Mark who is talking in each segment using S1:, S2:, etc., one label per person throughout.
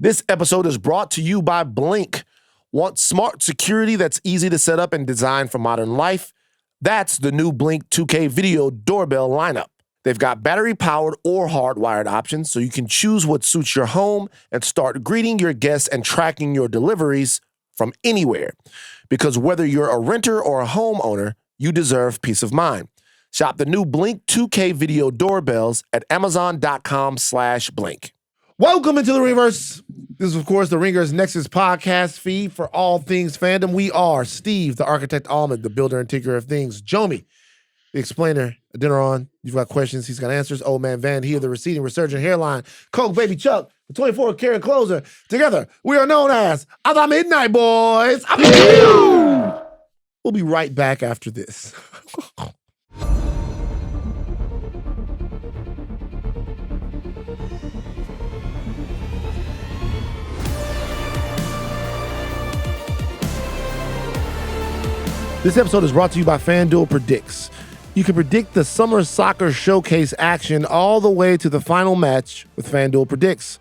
S1: This episode is brought to you by Blink. Want smart security that's easy to set up and design for modern life? That's the new Blink 2K video doorbell lineup. They've got battery-powered or hardwired options, so you can choose what suits your home and start greeting your guests and tracking your deliveries from anywhere. Because whether you're a renter or a homeowner, you deserve peace of mind. Shop the new Blink 2K video doorbells at Amazon.com/Blink. Welcome into the Ringverse. This is, of course, the Ringers Nexus podcast feed for all things fandom. We are Steve, the architect Ahlman, the builder and tinkerer of things. Jomi, the explainer. Adeniran, you've got questions, he's got answers. Old man Van here, the receding resurgent hairline. Coke Baby Chuck, the 24-karat closer. Together, we are known as the Midnight Boys. We'll be right back after this. This episode is brought to you by FanDuel Predicts. You can predict the summer soccer showcase action all the way to the final match with FanDuel Predicts.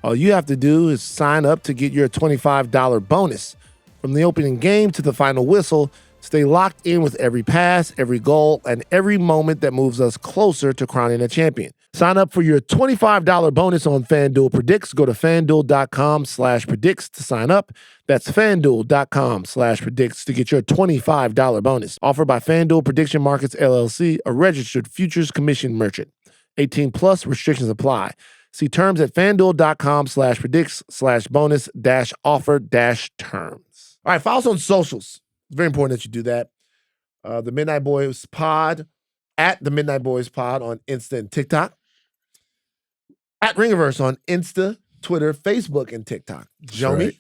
S1: All you have to do is sign up to get your $25 bonus. From the opening game to the final whistle, stay locked in with every pass, every goal, and every moment that moves us closer to crowning a champion. Sign up for your $25 bonus on FanDuel Predicts. Go to FanDuel.com/predicts to sign up. That's FanDuel.com/predicts to get your $25 bonus. Offered by FanDuel Prediction Markets, LLC, a registered futures commission merchant. 18 plus restrictions apply. See terms at FanDuel.com/predicts/bonus-offer-terms. All right, follow us on socials. It's very important that you do that. The Midnight Boys Pod, at the Midnight Boys Pod on Insta and TikTok. At Ringiverse on Insta, Twitter, Facebook, and TikTok. Jomi. Right.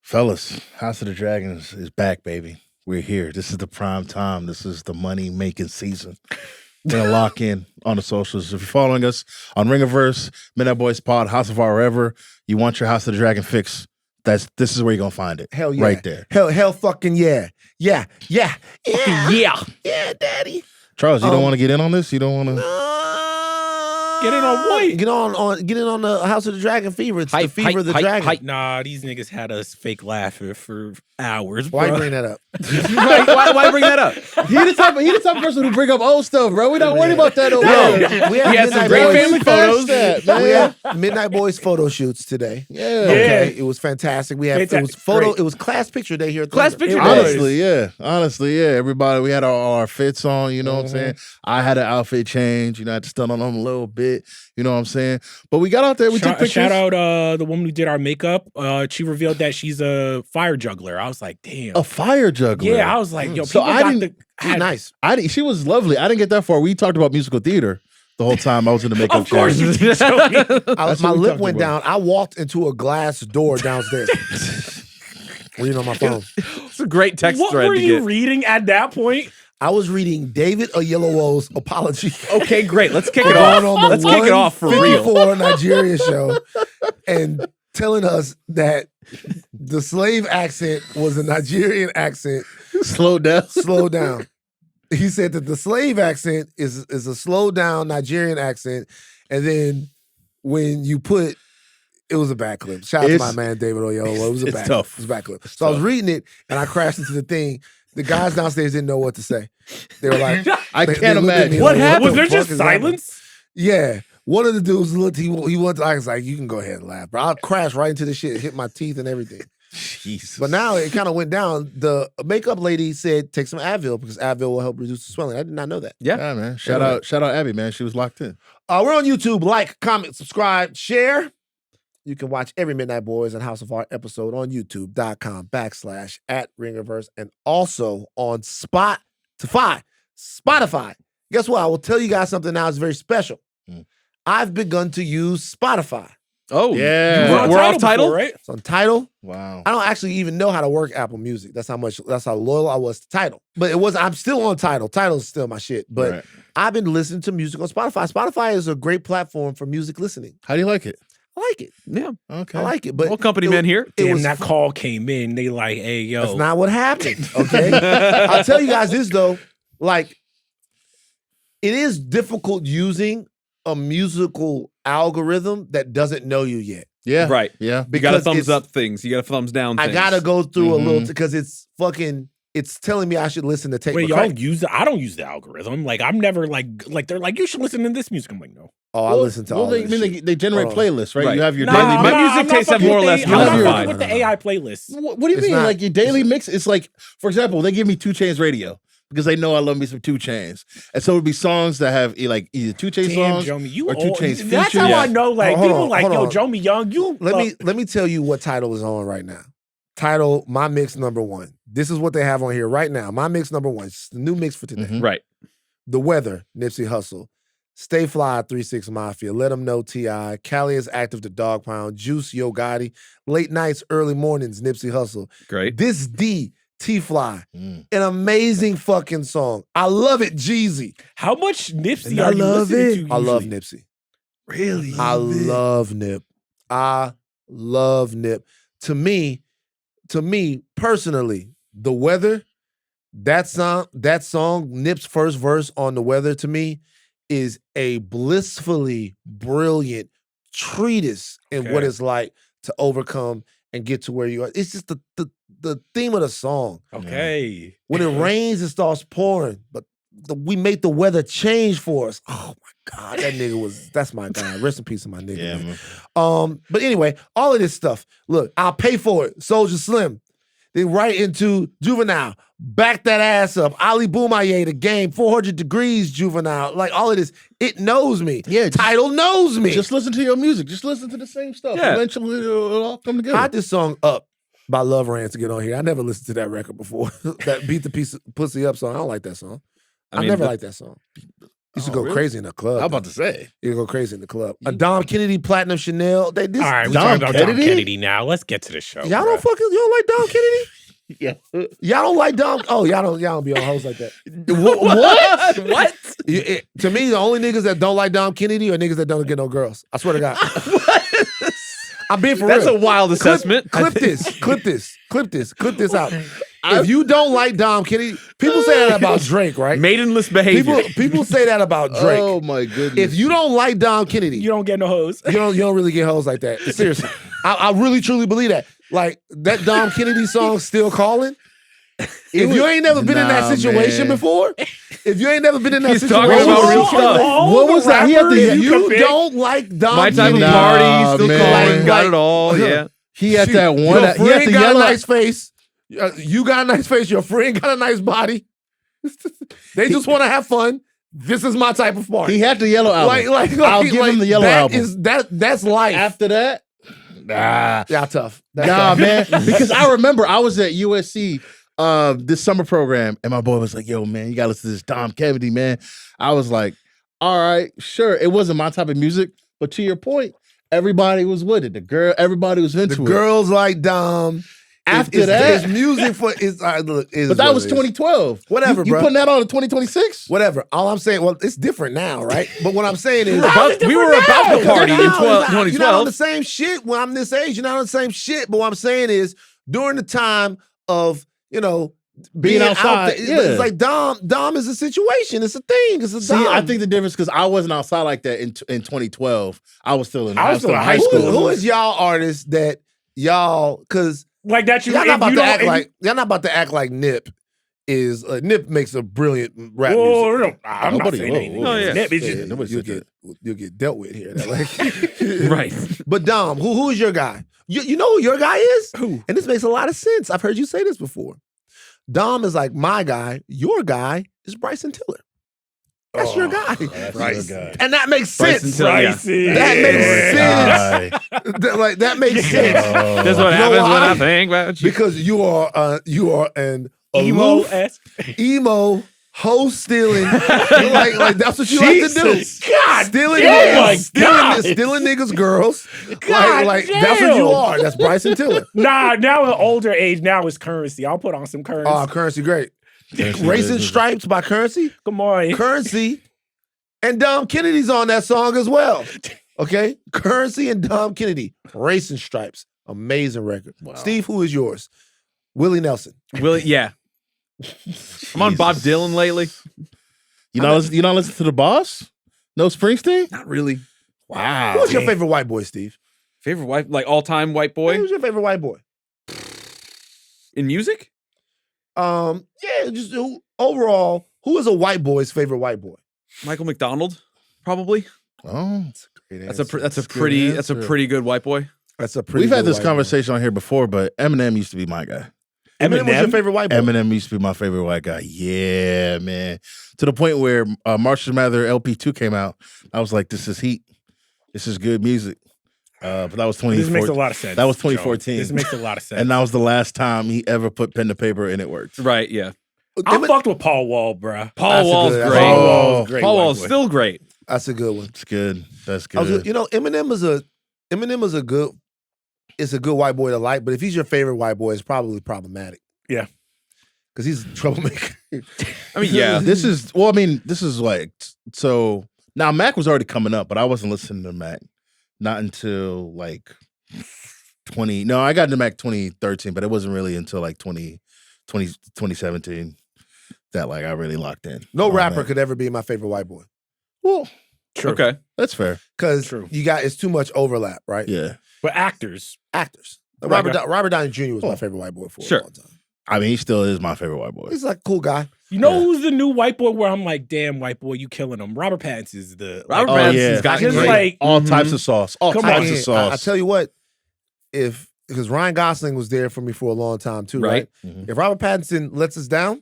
S2: Fellas, House of the Dragons is back, baby. We're here. This is the prime time. This is the money-making season. We're going to lock in on the socials. If you're following us on Ringiverse, Midnight Boys Pod, House of Wherever, you want your House of the Dragon fix, this is where you're going to find it.
S1: Hell yeah.
S2: Right there.
S1: Hell fucking yeah. Yeah.
S2: Yeah,
S1: daddy.
S2: Charles, you don't want to get in on this? You don't want to?
S3: Get in on what?
S1: Get in on the House of the Dragon fever. It's the fever of the dragon.
S3: Nah, these niggas had us fake laughing for hours, bro.
S1: Why you bring that up?
S3: why bring that up?
S2: He the type of person who bring up old stuff, bro. We don't worry about that over here.
S1: We had
S3: some great family photos.
S1: We had Midnight Boys photo shoots today.
S2: Yeah.
S1: Okay. It was fantastic. It was class picture day here at the
S3: Class picture day.
S2: Honestly, yeah. Everybody, we had our fits on, you know what I'm saying? I had an outfit change, I had to stun on them a little bit, you know what I'm saying? But we got out there, we took pictures.
S3: Shout out the woman who did our makeup. She revealed that she's a fire juggler. I was like, damn.
S2: A fire juggler?
S3: Yeah, I was like, yo,
S2: so
S1: nice.
S2: She was lovely. I didn't get that far. We talked about musical theater the whole time I was in the makeup chair.
S3: Of course you did.
S1: My lip went down. I walked into a glass door downstairs. Reading on my phone.
S3: It's a great text thread to get. What were you reading at that point?
S1: I was reading David Oyelowo's apology.
S3: Okay, great. Let's kick it off. Let's kick it off for real.
S1: For Nigeria show, and telling us that the slave accent was a Nigerian accent.
S2: Slow down. He
S1: said that the slave accent is a slow down Nigerian accent, and then when you put, it was a back clip. Shout out to my man David Oyelowo. It was a back clip. It was a back clip. So I was reading it, and I crashed into the thing. The guys downstairs didn't know what to say. They were like,
S2: I can't imagine.
S3: What happened? Was there just silence?
S1: Yeah. One of the dudes looked, he went, I was like, you can go ahead and laugh. But I crashed right into the shit, hit my teeth and everything.
S2: Jesus.
S1: But now it kind of went down. The makeup lady said, take some Advil because Advil will help reduce the swelling. I did not know that.
S2: Yeah, man. Shout out Abby, man. She was locked in.
S1: We're on YouTube. Like, comment, subscribe, share. You can watch every Midnight Boys and House of Art episode on youtube.com/@Ringiverse and also on Spotify. Guess what? I will tell you guys something now that's very special. I've begun to use Spotify.
S3: Oh,
S2: yeah.
S3: We're off Tidal, right?
S1: It's on Tidal.
S2: Wow.
S1: I don't actually even know how to work Apple Music. That's how loyal I was to Tidal. But I'm still on Tidal. Tidal's still my shit. But I've been listening to music on Spotify. Spotify is a great platform for music listening.
S2: How do you like it?
S1: I like it.
S3: Yeah.
S1: Okay. I like it. But
S3: what company man here?
S1: Damn,
S3: that call came in. They like, hey, yo.
S1: That's not what happened. Okay. I'll tell you guys this though. Like, it is difficult using a musical algorithm that doesn't know you yet.
S2: Yeah.
S4: Right.
S2: Yeah.
S4: You got to
S1: Because
S4: thumbs
S1: it's-
S4: up things. You got to thumbs down things.
S1: I gotta go through a little
S2: Mhm.
S1: because it's fucking. It's telling me I should listen to Take
S3: Wait,
S1: My
S3: y'all
S1: Crack.
S3: don't use I don't use the algorithm. Like I'm never like they're like you should listen to this music. I'm like no.
S1: Oh, I listen to all
S2: they,
S1: this shit.
S2: they generate
S1: Hold on.
S2: playlists, right?
S4: Right.
S2: You have your
S3: Nah,
S2: daily
S3: I'm
S4: my
S2: mix.
S3: not-
S4: music
S3: I'm not
S4: tastes have
S3: fucking
S4: more or
S3: with
S4: less
S3: the- I'm not
S4: unified.
S3: fucking with the AI playlist.
S2: What do you
S1: It's
S2: mean?
S1: not-
S2: Like your daily mix? It's like, for example, they give me 2 Chainz radio because they know I love me some 2 Chainz, and so it would be songs that have like either 2 Chainz
S3: Damn,
S2: songs
S3: Jomi, you
S2: or 2
S3: old.
S2: Chainz
S3: That's
S2: features.
S3: how I know. Like
S1: Hold
S3: people
S1: on,
S3: like
S1: hold
S3: yo,
S1: on.
S3: Jomi Young. You
S1: Let me tell you what title is on right now. Title my mix number 1. This is what they have on here right now. My mix number 1. It's the new mix for today.
S2: Mhm.
S4: Right.
S1: The Weather, Nipsey Hussle. Stay Fly, 3-6 Mafia. Let 'em Know, T.I. Cali is Active, The Dog Pound. Juice, Yo Gotti. Late Nights, Early Mornings, Nipsey Hussle.
S4: Great.
S1: This D, T-Fly.
S2: Mm.
S1: An amazing fucking song. I love it, Jeezy.
S3: How much Nipsey
S1: And
S3: are you listening to?
S1: I love
S3: usually?
S1: Nipsey.
S4: Really?
S1: I love Nip. I love Nip. To me personally, The Weather, that song, Nip's first verse on The Weather to me is a blissfully brilliant treatise in what
S3: Okay.
S1: it's like to overcome and get to where you are. It's just the theme of the song.
S3: Okay.
S1: When it rains, it starts pouring, but we made the weather change for us. Oh my God, that's my guy. Rest in peace to my nigga.
S2: Yeah,
S1: man.
S2: man.
S1: But anyway, all of this stuff. Look, I'll pay for it. Soldier Slim. Then right into Juvenile. Back that ass up. Ali Boumaier, The Game, 400 Degrees, Juvenile. Like all of this. It knows me.
S2: Yeah,
S1: Title knows me.
S2: Just listen to your music. Just listen to the same stuff.
S4: Yeah.
S2: Eventually, it'll all come together.
S1: I had this song Up by Love Rants to get on here. I never listened to that record before. That Beat the Pussy Up song. I don't like that song. I
S4: mean,
S1: never
S4: the-
S1: liked that song. Used to
S2: Oh,
S1: go
S2: really?
S1: crazy in the club.
S2: I'm about to say.
S1: You go crazy in the club. Dom Kennedy, Platinum Chanel.
S3: All right, we
S2: Dom
S3: talking about Dom
S2: Kennedy?
S3: Kennedy now. Let's get to the show.
S1: Y'all
S3: bruh.
S1: don't you don't like Dom Kennedy?
S2: Yeah.
S1: Y'all don't like Dom? Oh, y'all don't be on hoes like that.
S2: What?
S4: What?
S1: To me, the only niggas that don't like Dom Kennedy are niggas that don't get no girls. I swear to God. I'm being for
S4: That's
S1: real.
S4: a wild assessment.
S1: Clip this out. If you don't like Dom Kennedy, people say that about Drake, right?
S4: Maidenless behavior.
S1: People say that about Drake.
S2: Oh my goodness.
S1: If you don't like Dom Kennedy,
S3: You don't get no hoes.
S1: you don't really get hoes like that. Seriously. I really truly believe that. Like that Dom Kennedy song, Still Calling. If you ain't never been in that
S2: Nah,
S1: situation
S2: man.
S1: before, if you ain't never been in that
S4: He's
S1: situation,
S4: talking about real
S1: before,
S4: stuff.
S2: What was that? He had the-
S1: if
S3: you
S1: you
S3: pick.
S1: don't like Dom
S4: My type of
S1: Kennedy,
S4: party, still
S2: man.
S4: calling, got
S1: Like-
S4: it all. Yeah.
S2: he had that one.
S1: Your
S2: He had
S1: friend
S2: the
S1: got
S2: yellow.
S1: a nice face. You got a nice face. Your friend got a nice body. They just want to have fun. This is my type of party.
S2: He had the yellow album. I'll give him the yellow
S1: that
S2: album.
S1: is- that's life.
S2: After that, nah,
S1: yeah, tough. That's
S2: nah,
S1: tough.
S2: man. Because I remember I was at USC this summer program, and my boy was like, "Yo, man, you gotta listen to this Dom Kennedy, man." I was like, "All right, sure." It wasn't my type of music, but to your point, everybody was with it. Everybody was into
S1: The
S2: it.
S1: girls like Dom.
S2: After that-
S1: his music for is look, is
S2: But that
S1: what
S2: was
S1: it is.
S2: 2012.
S1: Whatever,
S2: you
S1: bro.
S2: putting that on in 2026?
S1: Whatever. All I'm saying, well, it's different now, right? But what I'm saying is,
S4: We were about to party in
S1: You're not on
S4: 2012.
S1: the same shit when I'm this age. You're not on the same shit. But what I'm saying is, during the time of being
S2: outside,
S1: out there,
S2: yeah.
S1: it's like Dom is a situation. It's a thing. It's a
S2: See,
S1: Dom.
S2: I think the difference because I wasn't outside like that in 2012. I was still in
S3: I was still in high
S1: who,
S3: school.
S1: who is y'all artists that y'all because
S3: Like that,
S1: y'all not about
S3: you
S1: to
S3: don't-
S1: act like y'all not about to act like Nip is Nip makes a brilliant rap music.
S3: Oh, no, I'm
S2: Nobody-
S3: not saying
S2: whoa,
S3: anything.
S2: whoa.
S4: Oh, yeah.
S3: Nip, it's
S2: Yeah,
S3: just-
S2: nobody
S1: You'll
S2: said
S1: get dealt with here. Like,
S4: Right.
S1: But Dom, who is your guy? You know who your guy is?
S3: Who?
S1: And this makes a lot of sense. I've heard you say this before. Dom is like my guy. Your guy is Bryson Tiller. That's your guy.
S2: That's
S4: Right.
S2: your guy.
S1: And that makes
S4: Bryson
S1: sense.
S4: Tiller, yeah.
S3: Pricey.
S1: That makes
S2: Guy.
S1: that makes sense.
S4: That's what
S1: You know
S4: happens when
S1: why?
S4: I think about you.
S1: Because you are an
S3: Emo
S1: aloof,
S3: esque.
S1: emo, hoe stealing. like that's what you like to do.
S3: Jesus. God
S1: Stealing
S3: damn.
S1: niggas,
S3: Oh my God.
S1: stealing niggas, girls.
S3: God
S1: like that's what you
S3: damn.
S1: are. That's Bryson Tiller.
S3: Nah, now an older age, now it's Currency. I'll put on some Currency.
S1: Oh, Currency, great. Racing Stripes by Currency.
S3: Come on.
S1: Currency and Dom Kennedy's on that song as well. Okay? Currency and Dom Kennedy. Racing Stripes. Amazing record.
S2: Wow.
S1: Steve, who is yours? Willie Nelson.
S4: Will yeah. I'm on Bob Dylan lately.
S2: You not listen to the Boss? No Springsteen?
S4: Not really.
S2: Wow.
S1: Who's your favorite white boy, Steve?
S4: Favorite white, like all-time white boy
S1: Who's your favorite white boy?
S4: in music?
S1: Yeah, just overall, who is a white boy's favorite white boy?
S4: Michael McDonald, probably.
S2: Oh,
S4: That's a pretty good white boy.
S1: That's a pretty.
S2: we've had
S1: good
S2: this
S1: white
S2: conversation on here before, but Eminem used to be my guy.
S1: boy. Eminem was your favorite white boy.
S2: Eminem used to be my favorite white guy. Yeah, man. To the point where Marshall Mathers LP2 came out, I was like, this is heat. This is good music. But that was 2014.
S3: This makes a lot of sense.
S2: That was
S3: Joe.
S2: 2014.
S3: This makes a lot of sense.
S2: And that was the last time he ever put pen to paper and it worked.
S4: Right, yeah.
S3: I'm fucked with Paul Wall, bruh.
S4: Paul Wall's
S1: good-
S4: great.
S1: Paul
S3: Wall's great
S4: Paul
S3: white
S4: Wall's
S3: boy.
S4: still great.
S1: That's a good one.
S2: It's good. That's
S1: I was,
S2: good.
S1: you know, Eminem is a good. It's a good white boy to like, but if he's your favorite white boy, it's probably problematic.
S3: Yeah.
S1: Because he's a troublemaker.
S4: I mean, yeah.
S2: This is like, so now Mac was already coming up, but I wasn't listening to Mac not until like I got into Mac 2013, but it wasn't really until like 2017 that like I really locked in.
S1: No
S2: on
S1: rapper
S2: Mac.
S1: could ever be my favorite white boy
S2: Well,
S3: True.
S4: Okay.
S2: that's fair.
S1: because
S3: True.
S1: it's too much overlap, right?
S2: Yeah.
S3: But actors.
S1: Actors.
S3: Right.
S1: Robert Downey Jr. was my
S2: Oh.
S1: favorite white boy for
S4: Sure.
S1: a long time.
S2: I mean, he still is my favorite white boy.
S1: He's like a cool guy.
S3: You know
S2: Yeah.
S3: who's the new white boy where I'm like, damn, white boy, you killing him. Robert Pattinson is the
S4: Robert
S2: Oh,
S4: Pattinson's
S2: yeah.
S4: got
S3: Just
S4: great.
S3: like
S2: All
S4: Mhm.
S2: types of sauce. All
S3: Come
S2: types
S3: on.
S2: of sauce.
S1: I tell you what, because Ryan Gosling was there for me for a long time too, right?
S2: Mhm.
S1: If Robert Pattinson lets us down,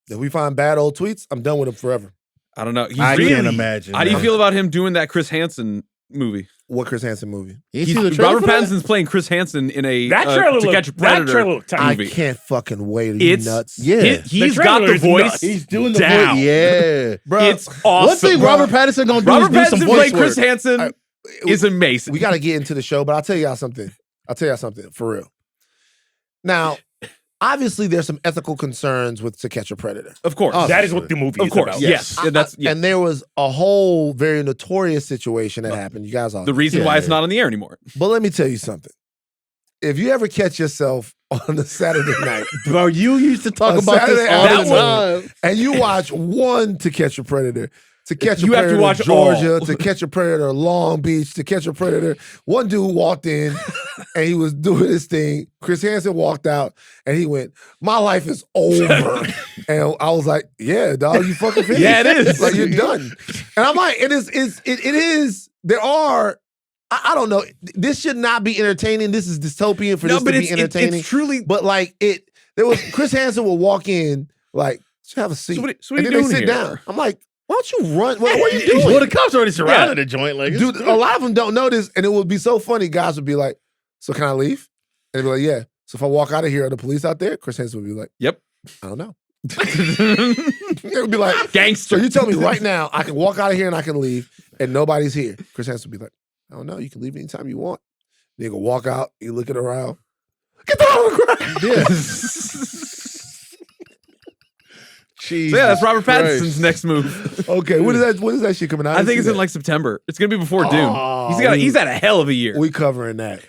S1: if we find bad old tweets, I'm done with him forever.
S4: I don't know. He's
S2: I
S4: really,
S2: can't imagine.
S4: How do you
S2: man.
S4: feel about him doing that Chris Hansen movie?
S1: What Chris Hansen movie?
S2: You see the trailer
S4: Robert
S2: for that?
S4: Pattinson's playing Chris Hansen in a
S3: that trailer
S4: To Catch a Predator
S3: looked
S1: I
S3: tiny.
S1: can't fucking wait. Are you
S4: It's-
S1: nuts?
S2: Yeah.
S4: He's
S3: The
S4: got
S3: trailer
S4: the
S3: is
S4: voice.
S3: nuts.
S2: He's doing the
S4: down.
S2: voice. Yeah.
S1: Bro,
S4: It's awesome.
S2: One thing
S1: bro.
S2: Robert Pattinson gonna do
S4: Robert
S2: is do some
S4: Pattinson
S2: voice
S4: playing
S2: work.
S4: Chris Hansen is amazing.
S1: we got to get into the show, but I'll tell y'all something. For real. Now, obviously, there's some ethical concerns with To Catch a Predator.
S4: Of course.
S2: Oh,
S3: That is what the movie
S4: Of
S3: is
S4: course.
S3: about.
S4: Yes. Yeah, that's yeah.
S1: And there was a whole very notorious situation that happened. You guys all
S4: the
S1: know.
S4: reason
S2: Yeah,
S4: why it's
S2: yeah.
S4: not on the air anymore.
S1: But let me tell you something. If you ever catch yourself on a Saturday night
S2: Bro, you used to talk
S1: On
S2: about this
S1: Saturday
S2: all the
S1: afternoon,
S2: time.
S1: and you watch one To Catch a Predator, To Catch a
S4: You have to
S1: Predator
S4: watch
S1: Georgia,
S4: all.
S1: To Catch a Predator Long Beach, To Catch a Predator. One dude walked in and he was doing his thing. Chris Hansen walked out and he went, "My life is over." And I was like, "Yeah, dog, you fucking finished."
S4: Yeah, it is.
S1: Like you're done. And I'm like, it is. There are. I don't know. This should not be entertaining. This is dystopian for this to be entertaining.
S4: It's truly.
S1: But like there was Chris Hansen will walk in like, "Just have a seat,"
S4: So what are
S1: and
S4: you
S1: then
S4: doing
S1: they sit
S4: here?
S1: down. I'm like, "Why don't you run? What are you doing?"
S2: Well, the cops already surrounded the joint. Like, it's
S1: Dude,
S2: good.
S1: a lot of them don't know this, and it would be so funny. Guys would be like, "So can I leave?" And they'd be like, "Yeah." So if I walk out of here, are the police out there? Chris Hansen would be like,
S4: Yep.
S1: "I don't know." They would be like, "So
S4: Gangster.
S1: you tell me right now, I can walk out of here and I can leave, and nobody's here." Chris Hansen would be like, "I don't know. You can leave anytime you want." You can walk out. You looking around. Get down on the ground.
S2: Jesus
S4: So yeah, that's Robert
S2: Christ.
S4: Pattinson's next move.
S1: Okay, when is that shit coming out?
S4: I think it's
S1: see
S4: in
S1: that.
S4: like September. It's gonna be before Dune.
S1: Oh,
S4: He's had a hell of a year.
S1: We covering that.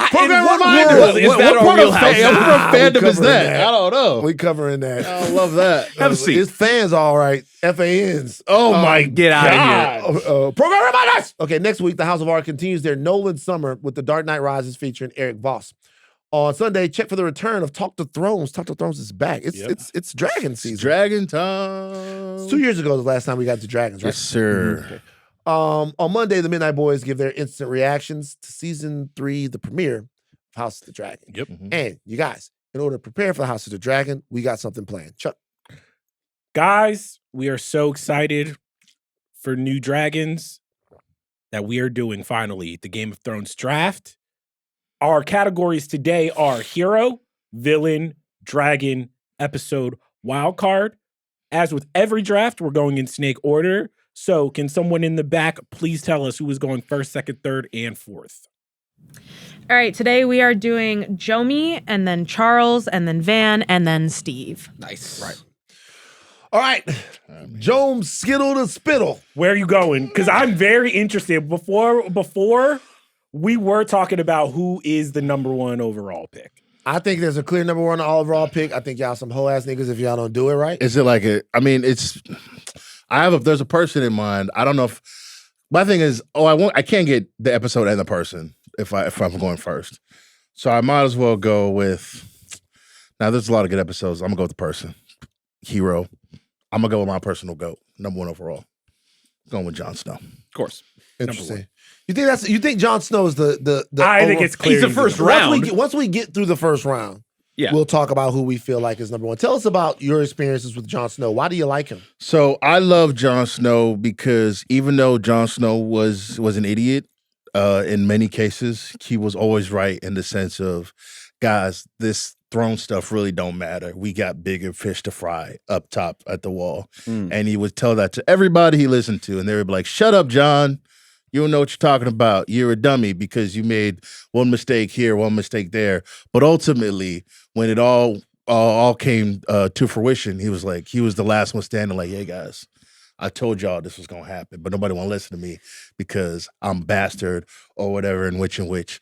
S4: Program
S2: reminder.
S4: Is that our wheelhouse?
S2: What
S1: we
S2: fandom is
S1: covering
S2: that?
S1: that.
S2: I don't know.
S1: We covering that.
S2: I love that.
S4: Have a seat.
S1: It's fans, all right. FANs.
S2: Oh my
S4: Get out of here.
S1: Program reminders. Okay, next week, the House of Art continues their Nolan summer with The Dark Knight Rises featuring Eric Voss. On Sunday, check for the return of Talk to Thrones. Talk to Thrones is back. It's Dragon season.
S2: Dragon time.
S1: It's 2 years ago the last time we got to Dragons, right?
S2: Yes, sir.
S1: Okay. On Monday, the Midnight Boys give their instant reactions to season 3, the premiere of House of the Dragon.
S3: Yep.
S2: Mhm.
S1: And you guys, in order to prepare for the House of the Dragon, we got something planned. Chuck.
S3: Guys, we are so excited for new dragons that we are doing finally the Game of Thrones draft. Our categories today are hero, villain, dragon, episode, wildcard. As with every draft, we're going in snake order. So can someone in the back please tell us who is going first, second, third, and fourth?
S5: All right, today we are doing Jomi, and then Charles, and then Van, and then Steve.
S4: Nice.
S1: Right. All right. Jomes, skittle to spittle.
S3: Where are you going? Because I'm very interested. Before we were talking about who is the number one overall pick.
S1: I think there's a clear number one overall pick. I think y'all some hoe ass niggas if y'all don't do it right.
S2: Is it like a? I mean, it's. There's a person in mind. I don't know if My thing is, I can't get the episode and the person if I'm going first. So I might as well go with. Now there's a lot of good episodes. I'm gonna go with the person, hero. I'm gonna go with my personal GOAT, number 1 overall. Going with Jon Snow.
S4: Of course.
S1: Interesting. You think Jon Snow is the
S3: I think it's clear.
S4: He's the first round.
S1: Once we get through the first round, we'll talk about who we feel like is number 1. Tell us about your experiences with Jon Snow. Why do you like him?
S2: So I love Jon Snow because even though Jon Snow was an idiot, in many cases, he was always right in the sense of, guys, this throne stuff really don't matter. We got bigger fish to fry up top at the wall. And he would tell that to everybody he listened to. And they would be like, shut up, Jon. You don't know what you're talking about. You're a dummy because you made one mistake here, one mistake there. But ultimately, when it all came to fruition, he was the last one standing like, hey, guys, I told y'all this was going to happen. But nobody want to listen to me because I'm bastard or whatever, in which.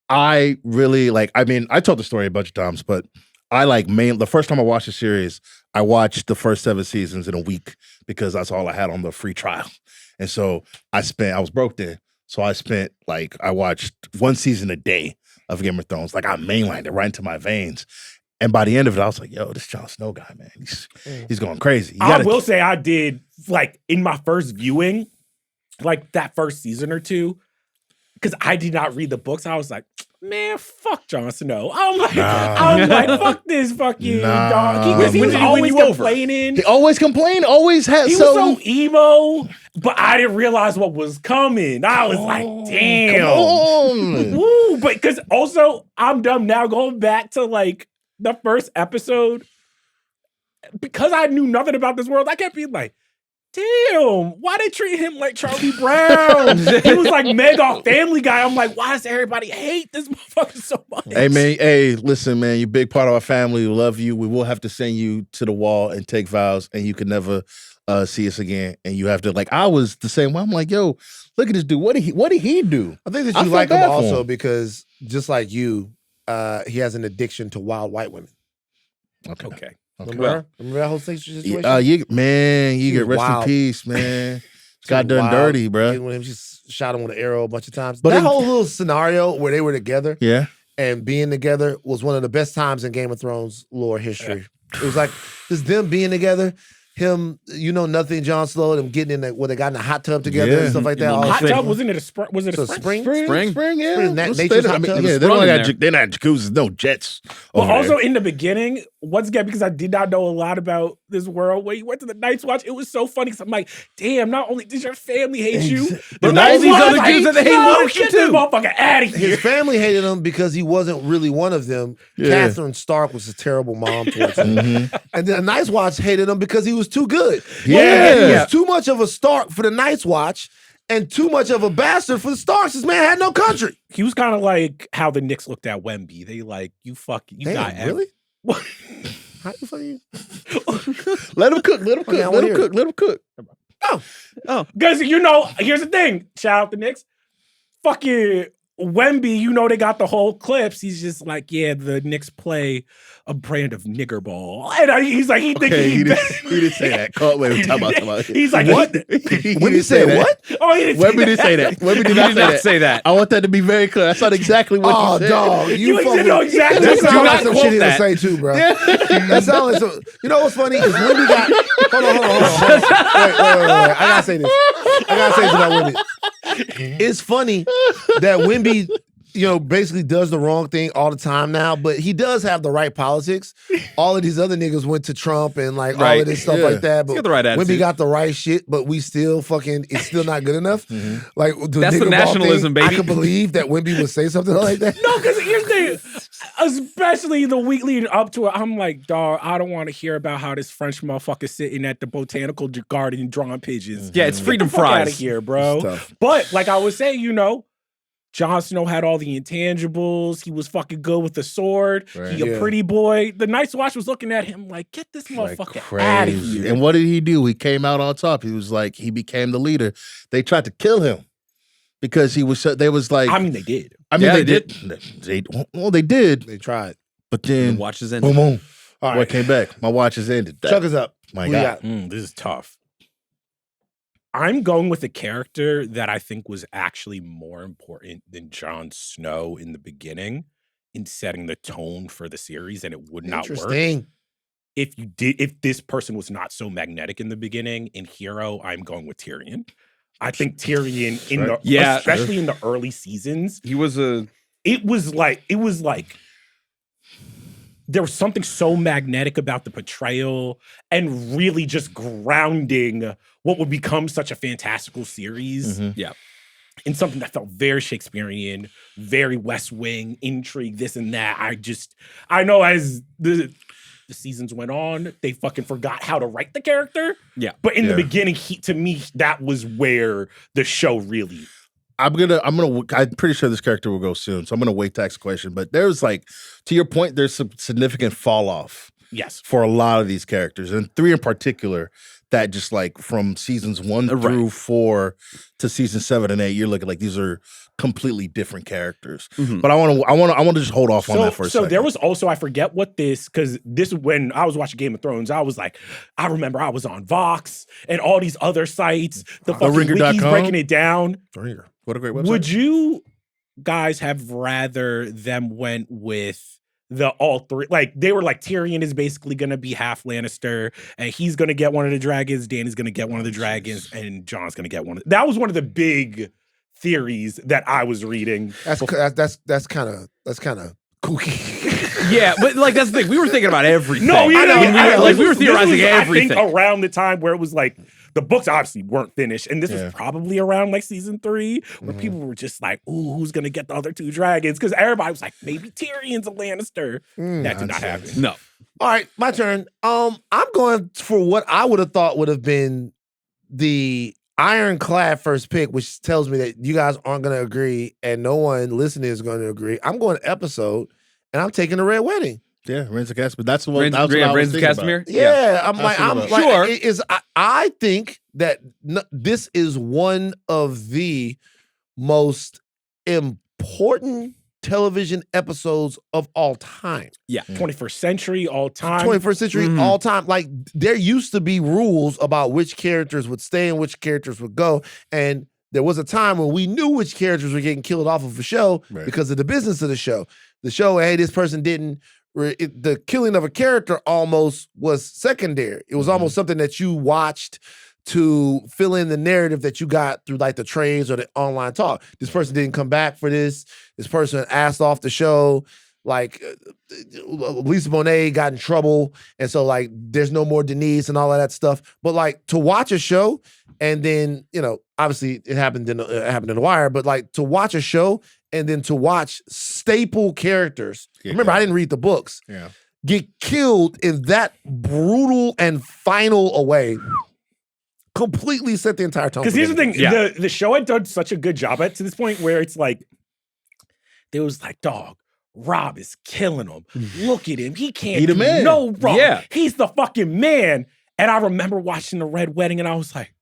S2: I really I told the story a bunch of times, but I the first time I watched the series, I watched the first 7 seasons in a week because that's all I had on the free trial. And so I was broke then. So I watched 1 season a day of Game of Thrones. I mainlined it right into my veins. And by the end of it, I was like, yo, this Jon Snow guy, man, he's going crazy.
S3: I will say I did, in my first viewing, that first season or 2, because I did not read the books. I was like, man, fuck Jon Snow. I'm like, fuck this fucking dog. He was always complaining.
S2: He always complained, always had
S3: He was so emo, but I didn't realize what was coming. I was like, damn. Woo, but because also, I'm dumb now going back to the first episode. Because I knew nothing about this world, I kept being like, damn, why they treat him like Charlie Brown? He was like mega Family Guy. I'm like, why does everybody hate this motherfucker so much?
S2: Hey, man, listen, man, you're a big part of our family. We love you. We will have to send you to the wall and take vows, and you can never see us again. And you have to, I was the same way. I'm like, yo, look at this dude. What did he do?
S1: I think that you like him also because, just like you, he has an addiction to wild white women.
S3: Okay.
S1: Remember that whole situation?
S2: You get rest in peace, man. Got done dirty, bro.
S1: When she shot him with an arrow a bunch of times. But that whole little scenario where they were together, and being together was one of the best times in Game of Thrones lore history. It was just them being together. Him, nothing, Jon Snow, them getting in they got in the hot tub together and stuff like that.
S3: Hot tub, wasn't it a spring? Was it a
S1: spring?
S2: Spring, yeah.
S1: Nature's hot tub.
S2: Yeah, they're not jacuzzis, no jets.
S3: But also in the beginning, once again, because I did not know a lot about this world, when you went to the Night's Watch, it was so funny because I'm like, damn, not only does your family hate you, but all these other dudes that they hate wanted you too. Get this motherfucker out of here.
S1: His family hated him because he wasn't really one of them. Yeah. Catherine Stark was a terrible mom towards him. And then the Night's Watch hated him because he was too good. He was too much of a Stark for the Night's Watch and too much of a bastard for the Starks. This man had no country.
S3: He was kind of like how the Knicks looked at Wemby. They you got
S1: really? How the fuck you?
S2: Let him cook. Let him cook.
S3: Oh. Because, here's the thing. Shout out the Knicks. Fucking Wemby, they got the whole clips. He's just like, yeah, the Knicks play a brand of nigger ball. And he's like, he didn't
S2: say that. Talk about.
S3: He's like, what?
S1: When you say what?
S3: Oh, he didn't
S2: Wemby didn't say that. Wemby did not say that. I want that to be very clear. That's not exactly what you said.
S1: Dog,
S3: you know exactly.
S1: That sounds like some shit he'll say too, bro. That sounds like some. You know what's funny is Wemby got. Hold on. Wait. I gotta say this. About Wemby. It's funny that Wemby, basically does the wrong thing all the time now, but he does have the right politics. All of these other niggas went to Trump and all of this stuff like that. But
S4: got the right attitude.
S1: Wemby got the right shit, but we still it's still not good enough.
S4: That's the nationalism, baby.
S1: I can believe that Wemby would say something like that.
S3: No, because here's the thing. Especially the week leading up to it, I'm like, dog, I don't want to hear about how this French motherfucker sitting at the botanical garden drawing pigeons.
S4: Yeah, it's freedom
S3: fries. Get out of here, bro. But like I was saying, Jon Snow had all the intangibles. He was fucking good with the sword. Right. He a pretty boy. The Night's Watch was looking at him like, get this motherfucker out of here.
S2: And what did he do? He came out on top. He was like, he became the leader. They tried to kill him because they was like.
S3: I mean, they did.
S2: They did. They did.
S1: They tried.
S2: But then.
S4: The watch is ended.
S2: Boom. All right. Came back. My watch is ended.
S1: Chuck us up.
S2: My God.
S3: This is tough. I'm going with a character that I think was actually more important than Jon Snow in the beginning in setting the tone for the series, and it would not work.
S1: Interesting.
S3: If this person was not so magnetic in the beginning. In Hero, I'm going with Tyrion. I think Tyrion especially in the early seasons,
S4: He was
S3: it was like there was something so magnetic about the portrayal and really just grounding what would become such a fantastical series.
S4: Yeah.
S3: In something that felt very Shakespearean, very West Wing, intrigue, this and that. I know as the seasons went on, they fucking forgot how to write the character.
S4: Yeah.
S3: But in the beginning, to me, that was where the show really.
S2: I'm pretty sure this character will go soon, so I'm gonna wait to ask a question. But there's like, to your point, there's some significant fall off.
S3: Yes.
S2: For a lot of these characters, and 3 in particular, that just like from seasons 1 through 4 to season 7 and 8, you're looking like these are completely different characters. But I want to just hold off on that for a second.
S3: So there was also, I forget what because this when I was watching Game of Thrones, I was like, I remember I was on Vox and all these other sites, the fucking wikis breaking it down.
S2: The Ringer. What a great website.
S3: Would you guys have rather them went with the all 3? Like they were like, Tyrion is basically going to be half Lannister and he's going to get one of the dragons. Danny's going to get one of the dragons and Jon's going to get one. That was one of the big theories that I was reading.
S1: That's kind of kooky.
S4: Yeah, but like that's the thing. We were thinking about everything.
S3: No, yeah,
S4: we were theorizing everything.
S3: I think around the time where it was like the books obviously weren't finished, and this was probably around like season 3, where people were just like, "Ooh, who's gonna get the other 2 dragons?" Because everybody was like, "Maybe Tyrion's a Lannister." That did not happen.
S4: No.
S1: All right, my turn. I'm going for what I would have thought would have been the ironclad first pick, which tells me that you guys aren't going to agree, and no one listening is going to agree. I'm going episode, and I'm taking the Red Wedding.
S2: Yeah, Rains of Castamere. That's what
S4: Rains of Castamere.
S1: Yeah, I think that this is one of the most important television episodes of all time.
S3: Yeah, 21st century, all time.
S1: 21st century, all time. Like, there used to be rules about which characters would stay and which characters would go. And there was a time when we knew which characters were getting killed off of the show because of the business of the show. The show, hey, this person didn't. The killing of a character almost was secondary. It was almost something that you watched to fill in the narrative that you got through like the trades or the online talk. This person didn't come back for this. This person asked off the show. Like Lisa Bonet got in trouble. And so like there's no more Denise and all of that stuff. But like to watch a show and then, obviously it happened in The Wire, but like to watch a show and then to watch staple characters. Remember, I didn't read the books.
S2: Yeah.
S1: Get killed in that brutal and final a way. Completely set the entire tone.
S3: Because here's the thing, the show had done such a good job to this point where it's like, there was like, dog, Rob is killing him. Look at him. He can't do no wrong. Yeah. He's the fucking man. And I remember watching The Red Wedding and I was like,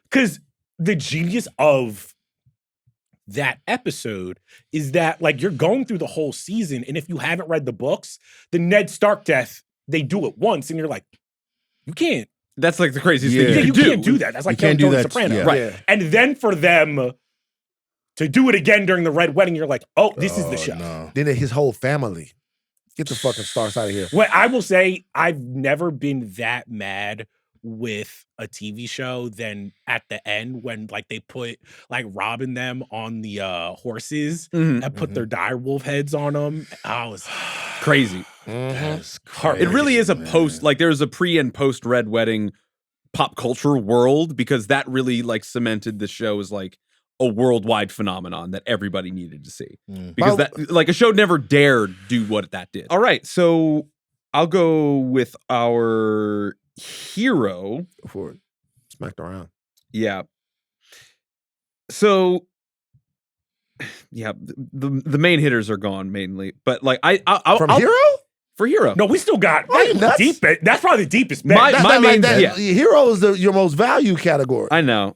S3: because the genius of that episode is that like you're going through the whole season, and if you haven't read the books, the Ned Stark death, they do it once, and you're like, you can't.
S4: That's like the craziest thing
S3: you can't do that. That's like killing Tony Soprano.
S2: Yeah.
S3: Right.
S2: Yeah.
S3: And then for them to do it again during the Red Wedding, you're like, oh, this is the show.
S2: No.
S1: Then his whole family. Get the fucking Starks out of here.
S3: Well, I will say I've never been that mad with a TV show than at the end when like they put like Rob and them on the horses and put their dire wolf heads on them. I was
S4: crazy.
S2: Crazy.
S4: It really is a post, like there's a pre and post Red Wedding pop culture world, because that really like cemented the show as like a worldwide phenomenon that everybody needed to see. Because that like a show never dared do what that did. All right, so I'll go with our hero.
S1: Before it smacked around.
S4: Yeah. So yeah, the main hitters are gone mainly, but like I'll
S1: Hero?
S4: For Hero.
S3: No, we still got deep. That's probably the deepest bet.
S1: Hero is your most value category.
S4: I know.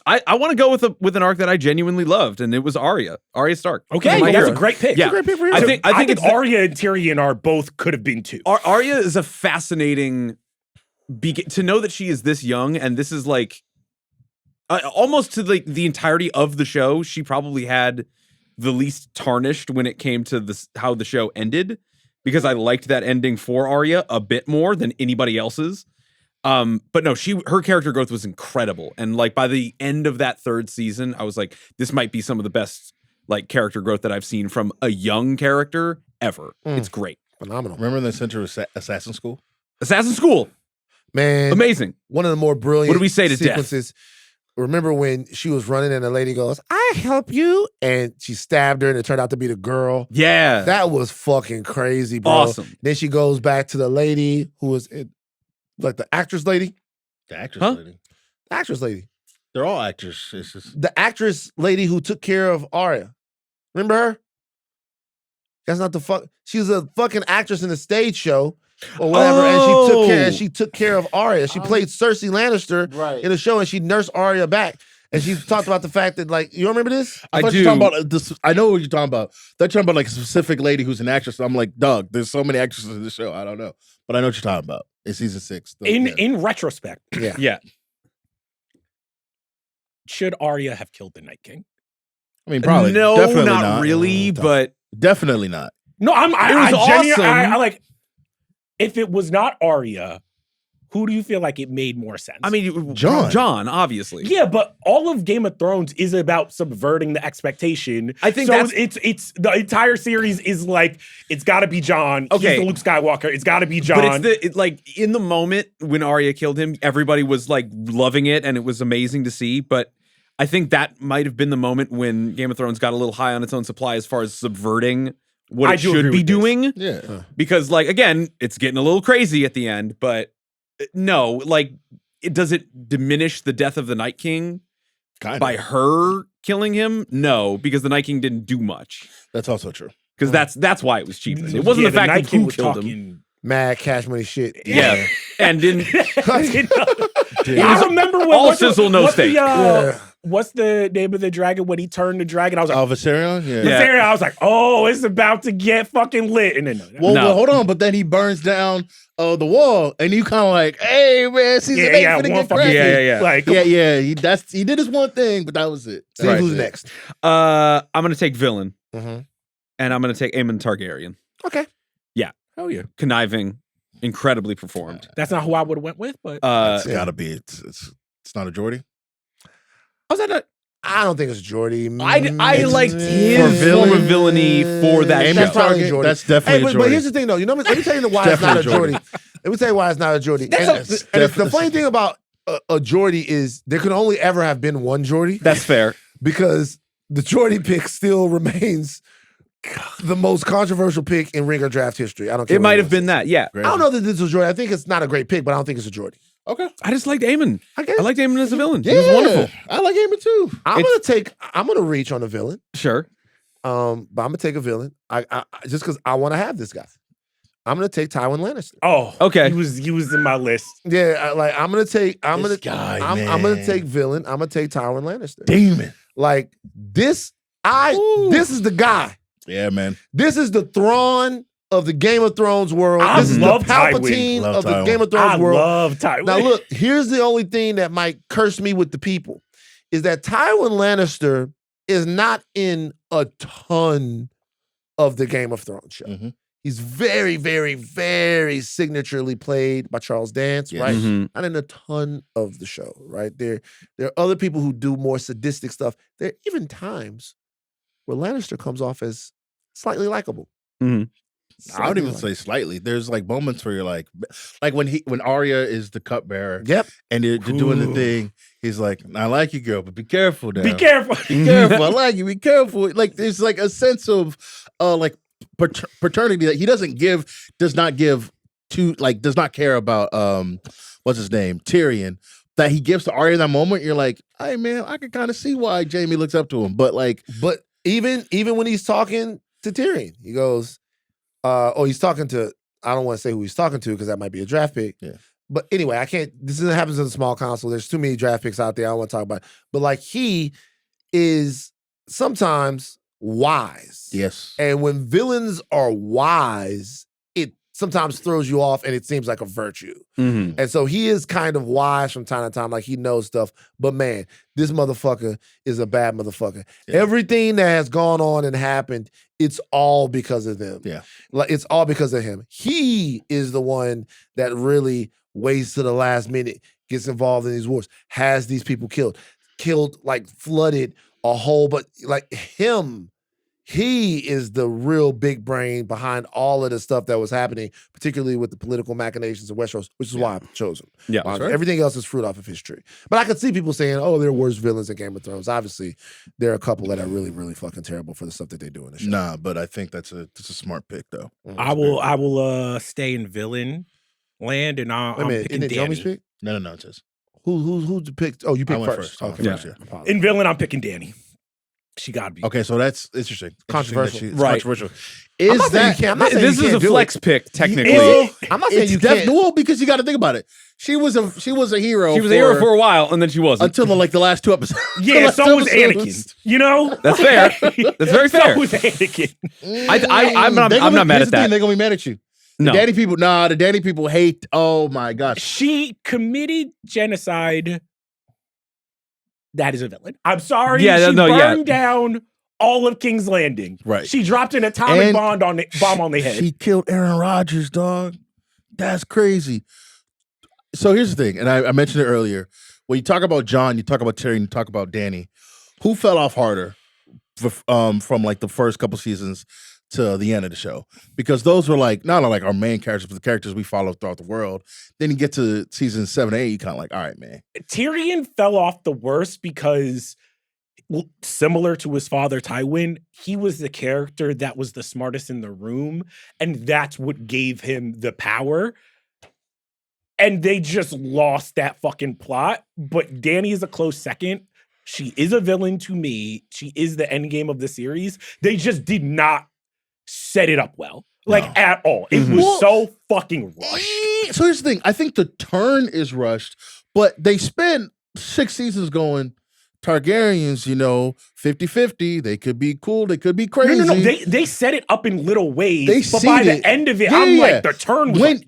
S4: I want to go with an arc that I genuinely loved, and it was Arya Stark.
S3: Okay, that's a great pick.
S4: Yeah.
S1: It's a great pick for Hero.
S3: I think Arya and Tyrion could have been 2.
S4: Arya is a fascinating to know that she is this young, and this is like almost to like the entirety of the show, she probably had the least tarnished when it came to this how the show ended, because I liked that ending for Arya a bit more than anybody else's. But no, her character growth was incredible, and like by the end of that 3rd season, I was like, this might be some of the best like character growth that I've seen from a young character ever. It's great,
S1: phenomenal.
S2: Remember the center of Assassin School?
S4: Assassin School,
S1: Man,
S4: amazing.
S1: One of the more brilliant.
S4: What do we say to
S1: sequences. Remember when she was running and the lady goes, "I help you," and she stabbed her and it turned out to be the girl.
S4: Yeah,
S1: That was fucking crazy, bro.
S4: awesome.
S1: Then she goes back to the lady who was like the actress lady.
S2: The actress lady.
S1: The actress lady.
S2: They're all actors. It's just
S1: The actress lady who took care of Arya. Remember her? That's not the fuck. She was a fucking actress in a stage show or whatever, and she took care of Arya. She played Cersei Lannister in a show, and she nursed Arya back. And she talked about the fact that, like, you remember this?
S2: I thought you were talking about this. I know what you're talking about. They're talking about like a specific lady who's an actress. I'm like, dog, there's so many actresses in the show. I don't know, but I know what you're talking about. It's season 6.
S3: In retrospect,
S4: Yeah.
S3: should Arya have killed the Night King?
S2: I mean, probably.
S4: No,
S2: Definitely
S4: not really, but
S2: definitely not.
S3: No,
S4: It was awesome.
S3: I like. If it was not Arya, who do you feel like it made more sense?
S4: I mean,
S2: John,
S4: obviously.
S3: yeah, but all of Game of Thrones is about subverting the expectation.
S4: I think
S3: so. It's the entire series is like it's got to be John.
S4: Okay.
S3: He's the Luke Skywalker. It's got to be John.
S4: But it's like in the moment when Arya killed him, everybody was like loving it, and it was amazing to see. But I think that might have been the moment when Game of Thrones got a little high on its own supply as far as subverting what it should be doing.
S2: Yeah.
S4: Because, like, again, it's getting a little crazy at the end, but no, like, does it diminish the death of the Night King by her killing him? No, because the Night King didn't do much.
S2: That's also true.
S4: Because that's why it was cheapened. It wasn't the fact
S3: Night
S4: that
S3: King
S4: who
S3: was
S4: killed him.
S3: talking.
S1: Mad cash money shit.
S4: Yeah. And didn't.
S3: I remember when
S4: all sizzle, no steak.
S3: What's the name of the dragon when he turned the dragon? I was like,
S2: Viserion? Yeah.
S3: Viserion. I was like, oh, it's about to get fucking lit. And then
S2: Well, hold on, but then he burns down the wall, and you kind of like, hey man, season 8 finna get crazy.
S3: Like,
S2: He did his one thing, but that was it.
S1: See who's next.
S4: I'm gonna take villain,
S1: Mm-hmm.
S4: and I'm gonna take Aemon Targaryen.
S1: Okay.
S4: Yeah.
S3: hell yeah.
S4: Conniving, incredibly performed.
S3: That's not who I would have went with, but
S2: It's gotta be. It's not a Geordie.
S1: I don't think it's Jordy.
S4: I liked his form of villainy for that
S1: That's
S4: show.
S1: probably Jordy.
S2: That's definitely a
S1: but
S2: Jordy.
S1: here's the thing, though. You know, let me tell you why it's not a Jordy. Let me tell you why it's not a Jordy. And the funny thing about a Jordy is there could only ever have been one Jordy.
S4: That's fair.
S1: Because the Jordy pick still remains the most controversial pick in Ringer draft history. I don't care.
S4: It might have been that, yeah.
S1: I don't know that this was Jordy. I think it's not a great pick, but I don't think it's a Jordy.
S2: Okay.
S4: I just liked Aemon.
S1: I
S4: liked Aemon as a villain.
S2: Yeah,
S4: He was wonderful.
S2: I like Aemon too.
S1: I'm gonna reach on a villain.
S4: Sure.
S1: But I'm gonna take a villain. I just because I want to have this guy. I'm gonna take Tywin Lannister.
S3: oh,
S4: Okay.
S3: he was in my list.
S1: Yeah, I'm gonna take
S2: This guy,
S1: I'm gonna
S2: man.
S1: take villain. I'm gonna take Tywin Lannister.
S2: Demon.
S1: Like this, this is the guy.
S2: Yeah, man.
S1: This is the Thrawn of the Game of Thrones world.
S3: I
S1: This is the
S3: love
S1: Palpatine
S2: Tywin.
S1: of the
S2: Love
S1: Game of Thrones
S3: I
S1: world.
S3: love Tywin.
S1: Now look, here's the only thing that might curse me with the people is that Tywin Lannister is not in a ton of the Game of Thrones show.
S2: Mhm.
S1: He's very, very, very signaturely played by Charles Dance,
S2: Yes.
S1: right?
S4: Mhm.
S1: Not in a ton of the show, right? There are other people who do more sadistic stuff. There are even times where Lannister comes off as slightly likable.
S4: Mhm.
S2: I don't even say slightly. There's like moments where you're like when Arya is the cupbearer,
S1: Yep.
S2: and they're doing the thing. He's like, "I like you, girl, but be careful now.
S3: Be careful.
S2: Be careful. I like you. Be careful." Like there's like a sense of like paternity that he does not care about what's his name, Tyrion, that he gives to Arya in that moment. You're like, hey man, I can kind of see why Jaime looks up to him, but
S1: even when he's talking to Tyrion, he goes, he's talking to, I don't want to say who he's talking to because that might be a draft pick.
S2: Yeah.
S1: But anyway, this happens in the small council. There's too many draft picks out there. I don't want to talk about it. But like he is sometimes wise.
S2: yes,
S1: And when villains are wise, it sometimes throws you off and it seems like a virtue.
S4: Mhm.
S1: And so he is kind of wise from time to time, like he knows stuff. But man, this motherfucker is a bad motherfucker.
S2: Yeah.
S1: Everything that has gone on and happened, it's all because of them.
S2: Yeah.
S1: Like it's all because of him. He is the one that really waits to the last minute, gets involved in these wars, has these people killed, like flooded a whole, but like him. He is the real big brain behind all of the stuff that was happening, particularly with the political machinations of Westeros, which is why I chose him.
S4: Yeah,
S1: Why-
S2: right.
S1: Everything else is fruit off of his tree. But I could see people saying, "Oh, they're worse villains in Game of Thrones." Obviously, there are a couple that are really, really fucking terrible for the stuff that they do in the show.
S2: Nah, but I think that's a smart pick though.
S3: I will stay in villain land, and I'm
S1: Wait a minute,
S3: picking
S1: isn't it Jomi's
S3: Danny.
S1: pick?
S2: No, it says.
S1: Who picked? Oh, you picked
S2: went
S1: first.
S2: first. I went
S1: Okay,
S2: first, yeah.
S1: Apologies.
S3: In villain, I'm picking Danny. She got to be.
S2: Okay, so that's interesting.
S1: Controversial.
S2: It's
S4: Right.
S2: controversial.
S1: I'm
S2: Is
S1: not saying you
S2: that
S1: can't. I'm not saying
S4: This
S1: you
S4: is
S1: can't
S4: a
S1: do
S4: flex
S1: it.
S4: pick, technically.
S1: I'm not saying
S2: it's
S1: you can't.
S2: well, because you got to think about it. She was a hero.
S4: She was a hero for a while, and then she wasn't.
S2: until the last two episodes.
S3: Yeah,
S2: The last
S3: so was
S2: episodes.
S3: Anakin. You know,
S4: That's fair. That's very fair.
S3: So was Anakin.
S4: I'm not mad at that.
S2: They're gonna be mad at you.
S4: No.
S2: The Danny people hate. Oh my gosh.
S3: She committed genocide. That is a villain. I'm sorry.
S4: Yeah,
S3: she
S4: no, yeah.
S3: burned down all of King's Landing.
S2: Right.
S3: She dropped an atomic
S2: And
S3: bomb on the head.
S2: She killed Aaron Rodgers, dog. That's crazy. So here's the thing, and I mentioned it earlier. When you talk about Jon, you talk about Tyrion, you talk about Dany. Who fell off harder from like the first couple seasons to the end of the show? Because those were like not like our main characters, but the characters we follow throughout the world. Then you get to season 7 and 8, you kind of like, all right, man.
S3: Tyrion fell off the worst because, similar to his father Tywin, he was the character that was the smartest in the room, and that's what gave him the power. And they just lost that fucking plot. But Dany is a close second. She is a villain to me. She is the end game of the series. They just did not set it up well. Like,
S2: No.
S3: at all. It
S2: Mhm.
S3: was so fucking rushed.
S2: So here's the thing. I think the turn is rushed, but they spent 6 seasons going, Targaryens, 50-50. They could be cool. They could be crazy.
S3: No. They set it up in little ways.
S2: They
S3: but by
S2: seed
S3: the
S2: it.
S3: end of it,
S2: Yeah,
S3: I'm
S2: yeah.
S3: like, the turn was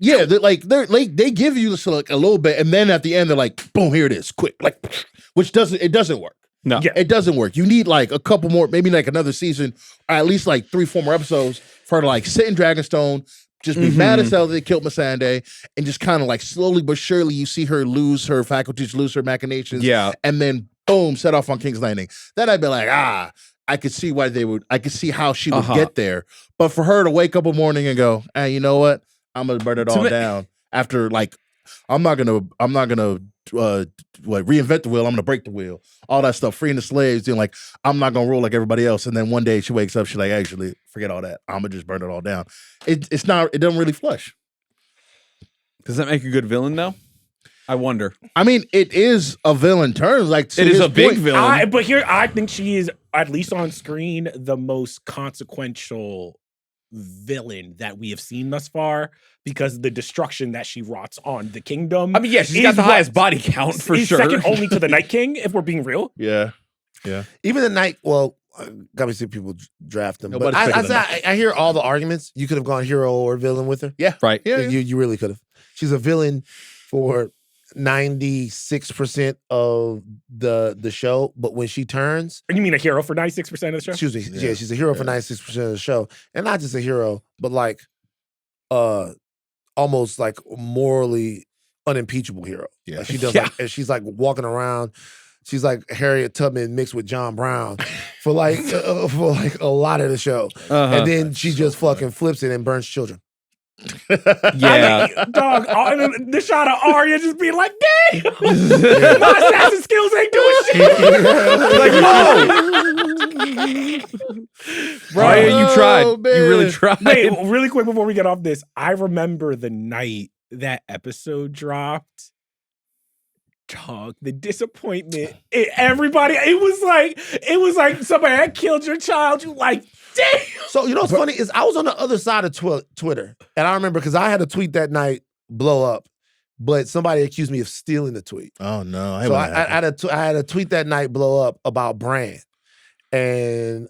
S2: they give you this like a little bit, and then at the end they're like, boom, here it is, quick, like, which doesn't work.
S4: No.
S3: Yeah.
S2: It doesn't work. You need like a couple more, maybe like another season, or at least like 3-4 more episodes for her to like sit in Dragonstone, just be mad as hell that they killed Missandei, and just kind of like slowly but surely you see her lose her faculties, lose her machinations,
S4: Yeah.
S2: and then boom, set off on King's Landing. Then I'd be like, I could see why I could see how she would get there. But for her to wake up a morning and go, hey, you know what? I'm gonna burn it all down. After like, I'm not gonna reinvent the wheel. I'm gonna break the wheel. All that stuff, freeing the slaves, doing like, I'm not gonna rule like everybody else. And then one day she wakes up, she's like, actually, forget all that. I'm gonna just burn it all down. It doesn't really flush.
S4: Does that make a good villain though? I wonder.
S2: I mean, it is a villain turn. Like to
S4: It is
S2: his
S4: a big
S2: point,
S4: villain.
S3: But here, I think she is, at least on screen, the most consequential villain that we have seen thus far, because the destruction that she wrought on the kingdom.
S4: I mean, yeah, she's got the highest body count for
S3: is
S4: sure.
S3: second only to the Night King, if we're being real.
S2: Yeah.
S1: Even the night, well, gotta see people draft them. But
S2: Nobody's picking them.
S1: I hear all the arguments. You could have gone hero or villain with her.
S2: Yeah.
S4: Right.
S2: Yeah.
S1: You really could have. She's a villain for 96% of the show, but when she turns,
S3: You mean a hero for 96% of the show?
S1: excuse me,
S2: Yeah.
S1: yeah, she's a hero for 96% of the show, and not just a hero, but like, almost like morally unimpeachable hero.
S2: Yeah.
S1: Like she does,
S4: Yeah.
S1: like, and she's like walking around. She's like Harriet Tubman mixed with John Brown for like a lot of the show, and then she just fucking flips it and burns children.
S4: Yeah.
S3: Dog, the shot of Arya just being like, damn, my assassin skills ain't doing shit.
S4: Like, whoa. Ryan, you tried.
S2: Oh, man.
S4: You really tried.
S3: Wait, really quick before we get off this, I remember the night that episode dropped. Dog, the disappointment. It was like somebody had killed your child. You like, damn.
S1: So you know what's funny is I was on the other side of Twitter, and I remember because I had a tweet that night blow up, but somebody accused me of stealing the tweet.
S2: Oh no!
S1: So I had a tweet that night blow up about Bran, and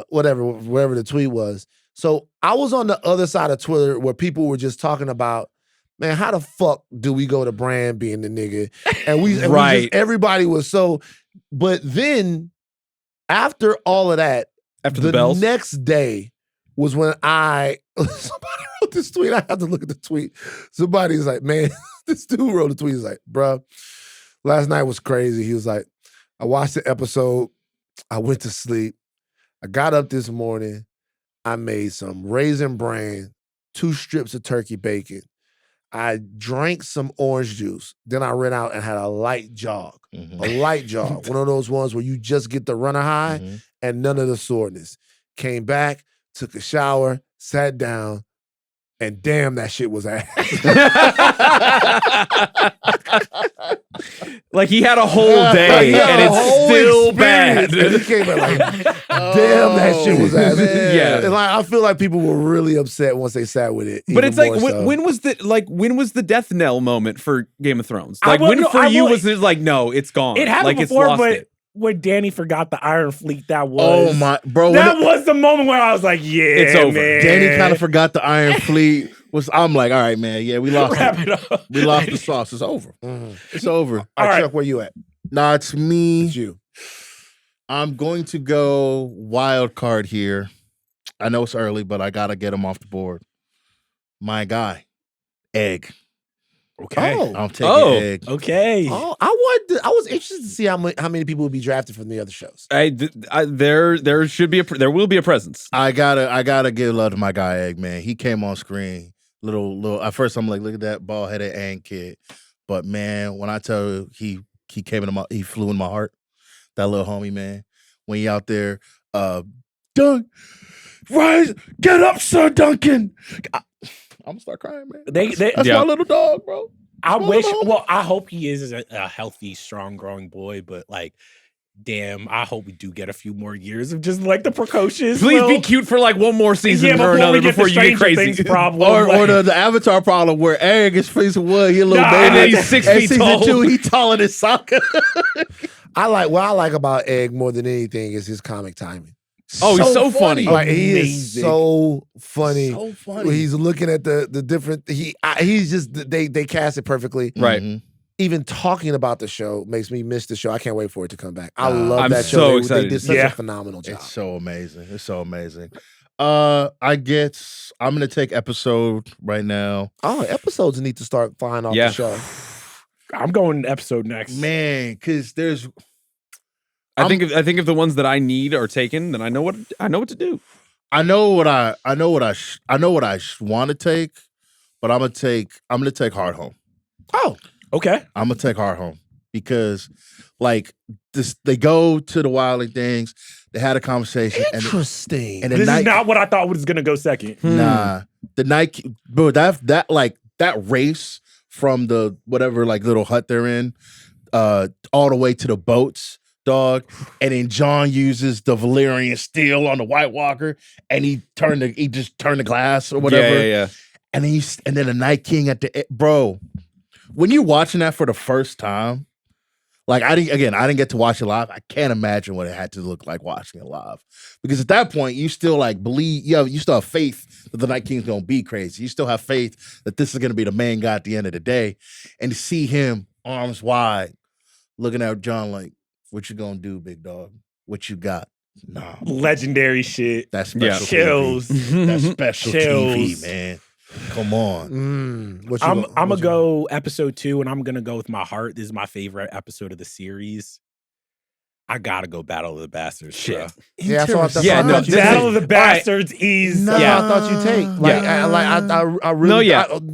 S1: whatever the tweet was. So I was on the other side of Twitter where people were just talking about, man, how the fuck do we go to Brand being the nigga? And everybody was so, but then after all of that,
S4: After the bells?
S1: next day was when somebody wrote this tweet. I had to look at the tweet. Somebody's like, man, this dude wrote a tweet. He's like, bro, last night was crazy. He was like, I watched the episode. I went to sleep. I got up this morning. I made some Raisin Bran, 2 strips of turkey bacon. I drank some orange juice. Then I ran out and had a light jog. A light jog. One of those ones where you just get the runner high and none of the soreness. Came back, took a shower, sat down, and damn, that shit was ass.
S4: Like he had a whole day and it's still bad.
S1: And he came back like, damn, that shit was ass.
S4: Yeah.
S1: And like, I feel like people were really upset once they sat with it.
S4: But it's like,
S1: so.
S4: when was the death knell moment for Game of Thrones? Like was it like, no, it's gone.
S3: It happened
S4: like,
S3: before,
S4: it's lost
S3: but
S4: it.
S3: when Danny forgot the Iron Fleet, that was
S2: Oh my, bro!
S3: That was the moment where I was like, yeah,
S4: it's over.
S3: Man.
S2: Danny kind of forgot the Iron Fleet. I'm like, all right, man, yeah, we lost.
S3: Wrap it up.
S2: We lost the sauce. It's over. It's over.
S1: All right, Chuck, where you at?
S2: Nah, it's me.
S1: It's you.
S2: I'm going to go wild card here. I know it's early, but I gotta get him off the board. My guy, Egg.
S3: Okay.
S1: Oh.
S2: I'm taking Egg.
S3: Okay.
S1: Oh, I was interested to see how many people would be drafted from the other shows.
S4: There will be a presence.
S2: I gotta give love to my guy Egg, man. He came on screen, little. At first, I'm like, look at that bald headed Ang kid, but man, when I tell you he came into he flew in my heart. That little homie, man. When he out there, Dunk, rise, get up, Sir Duncan. I'm gonna start crying, man. That's my little dog, bro.
S3: I hope he is a healthy, strong, growing boy, but like, damn, I hope we do get a few more years of just like the precocious.
S4: Please be cute for like one more season or another before you get crazy.
S2: Or the Avatar problem where Eric is facing wood, he a little baby.
S4: And then he's 6 feet tall.
S2: 2, he taller than Sokka.
S1: What I like about Egg more than anything is his comic timing.
S4: Oh, he's so funny.
S1: Like he is so funny.
S2: So funny.
S1: When he's looking at the different. He's just they cast it perfectly.
S4: Right.
S2: Mm-hmm.
S1: Even talking about the show makes me miss the show. I can't wait for it to come back. I love
S4: I'm
S1: that
S4: so
S1: show.
S4: excited.
S1: They did such a phenomenal job.
S2: It's so amazing. It's so amazing. I guess I'm gonna take episode right now.
S1: Oh, episodes need to start flying off the show.
S3: I'm going episode next,
S2: man, because there's.
S4: I think if the ones that I need are taken, then I know what to do.
S2: I know what I want to take, but I'm gonna take Hard Home.
S1: Oh,
S3: okay.
S2: I'm gonna take Hard Home because, like, they go to the wilding things. They had a conversation.
S1: Interesting.
S2: And
S3: this is not what I thought was gonna go second.
S2: Nah, the night, bro. That race from the whatever like little hut they're in, all the way to the boats. Dog, and then John uses the Valyrian steel on the White Walker, and he just turned the glass or whatever.
S4: Yeah.
S2: And then the Night King at the bro. When you're watching that for the first time, like I didn't get to watch it live. I can't imagine what it had to look like watching it live, because at that point you still like believe you still have faith that the Night King's gonna be crazy. You still have faith that this is gonna be the main guy at the end of the day, and to see him arms wide, looking at John like. What you gonna do, big dog? What you got? Nah.
S3: Legendary shit.
S2: That's special
S3: chills.
S2: TV. That's special
S3: Chills.
S2: TV, man. Come on.
S3: I'm gonna go episode 2, and I'm gonna go with my heart. This is my favorite episode of the series. I gotta go Battle of the Bastards.
S4: Shit.
S1: Yeah,
S3: Battle of the Bastards is.
S1: I thought you'd take. I really.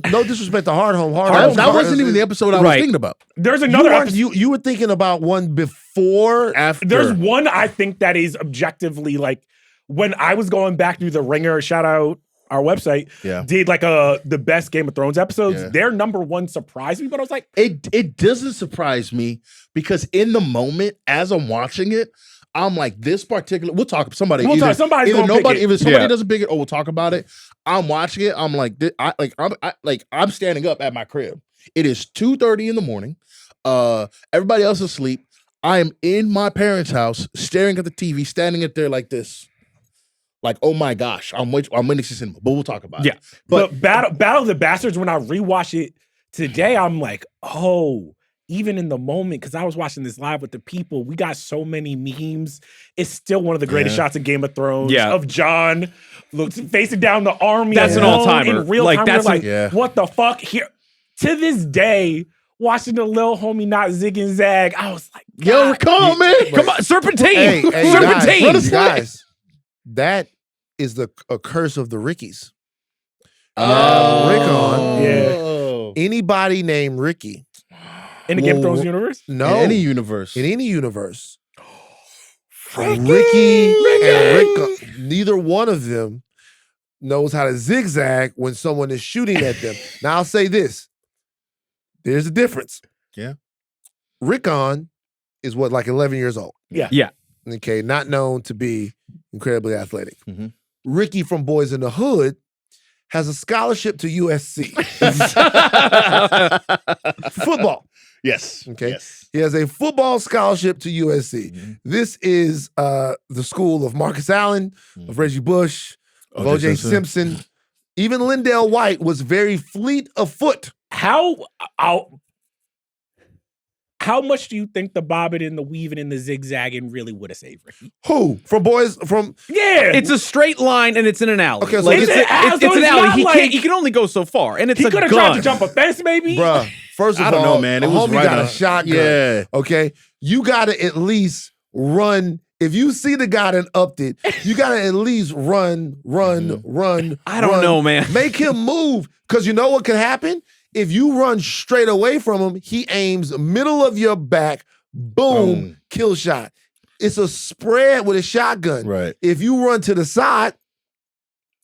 S1: No disrespect to Hard Home.
S2: That wasn't even the episode I was thinking about.
S3: There's another episode.
S1: You were thinking about one before.
S2: After.
S3: There's one I think that is objectively like when I was going back through the Ringer. Shout out our website.
S2: Yeah.
S3: Did like the best Game of Thrones episodes.
S2: Yeah.
S3: Their number one surprised me, but I was like,
S2: it doesn't surprise me because in the moment as I'm watching it, I'm like this particular. We'll talk. Somebody doesn't pick it, or we'll talk about it. I'm watching it. I'm like, I'm standing up at my crib. It is 2:30 in the morning. Everybody else is asleep. I am in my parents' house, staring at the TV, standing up there like this. Like, oh my gosh, I'm waiting to see cinema, but we'll talk about
S3: Yeah.
S2: it.
S3: But Battle of the Bastards, when I rewatch it today, I'm like, oh, even in the moment, because I was watching this live with the people, we got so many memes. It's still one of the greatest shots of Game of Thrones of Jon facing down the army.
S4: That's an all-timer.
S3: In real
S4: Like,
S3: time.
S4: that's
S3: We're like, what the fuck? Here to this day, watching the little homie not zig and zag, I was like,
S2: yo, come on, man.
S4: Come on, Serpentine.
S1: Hey,
S4: Serpentine.
S1: guys, that is a curse of the Rickies.
S2: Oh.
S1: Rickon. Anybody named Ricky
S3: in the Game of Thrones universe?
S1: No.
S2: In any universe.
S1: In any universe. Ricky and Rickon, neither one of them knows how to zigzag when someone is shooting at them. Now, I'll say this. There's a difference.
S2: Yeah.
S1: Rickon is like 11 years old.
S3: Yeah.
S4: Yeah.
S1: Okay, not known to be incredibly athletic.
S2: Mm-hmm.
S1: Ricky from Boys in the Hood has a scholarship to USC. Football.
S2: Yes.
S1: Okay.
S2: Yes.
S1: He has a football scholarship to USC.
S2: Mm-hmm.
S1: This is the school of Marcus Allen, of Reggie Bush, of O.J. Simpson. Even Lindell White was very fleet of foot.
S3: How much do you think the bobbing and the weaving and the zigzagging really would have saved Ricky?
S1: Who?
S3: Yeah.
S4: It's a straight line and it's in an alley.
S1: Okay, so
S4: like
S1: it's
S4: it's
S3: an
S4: an alley.
S3: alley.
S4: He can only go so far, and it's
S3: he
S4: a
S3: could have
S4: gun.
S3: tried to jump a fence, maybe.
S1: Bruh, first of
S2: I
S1: all,
S2: don't know, man. It
S1: a
S2: was
S1: homie
S2: right
S1: got
S2: on.
S1: a shotgun.
S2: Yeah.
S1: Okay? You got to at least run. If you see the guy that upped it, you got to at least run.
S4: I don't know, man.
S1: Make him move. Because you know what can happen? If you run straight away from him, he aims middle of your back, boom, kill shot. It's a spread with a shotgun.
S2: Right.
S1: If you run to the side,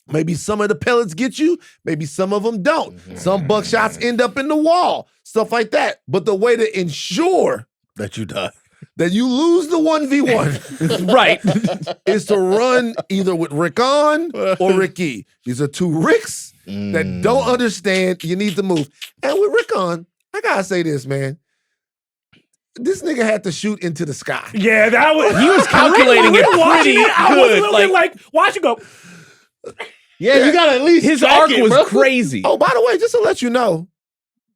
S1: maybe some of the pellets get you, maybe some of them don't. Some buckshots end up in the wall, stuff like that. But the way to ensure
S2: that you die,
S1: that you lose the 1v1
S4: right,
S1: is to run either with Rickon or Ricky. These are two Ricks that don't understand you need to move. And with Rickon, I gotta say this, man. This nigga had to shoot into the sky.
S3: Yeah, that was
S4: he was calculating it pretty good.
S3: I was a little bit like, watch it go.
S2: Yeah, you gotta at least
S4: his arc was crazy.
S1: Oh, by the way, just to let you know,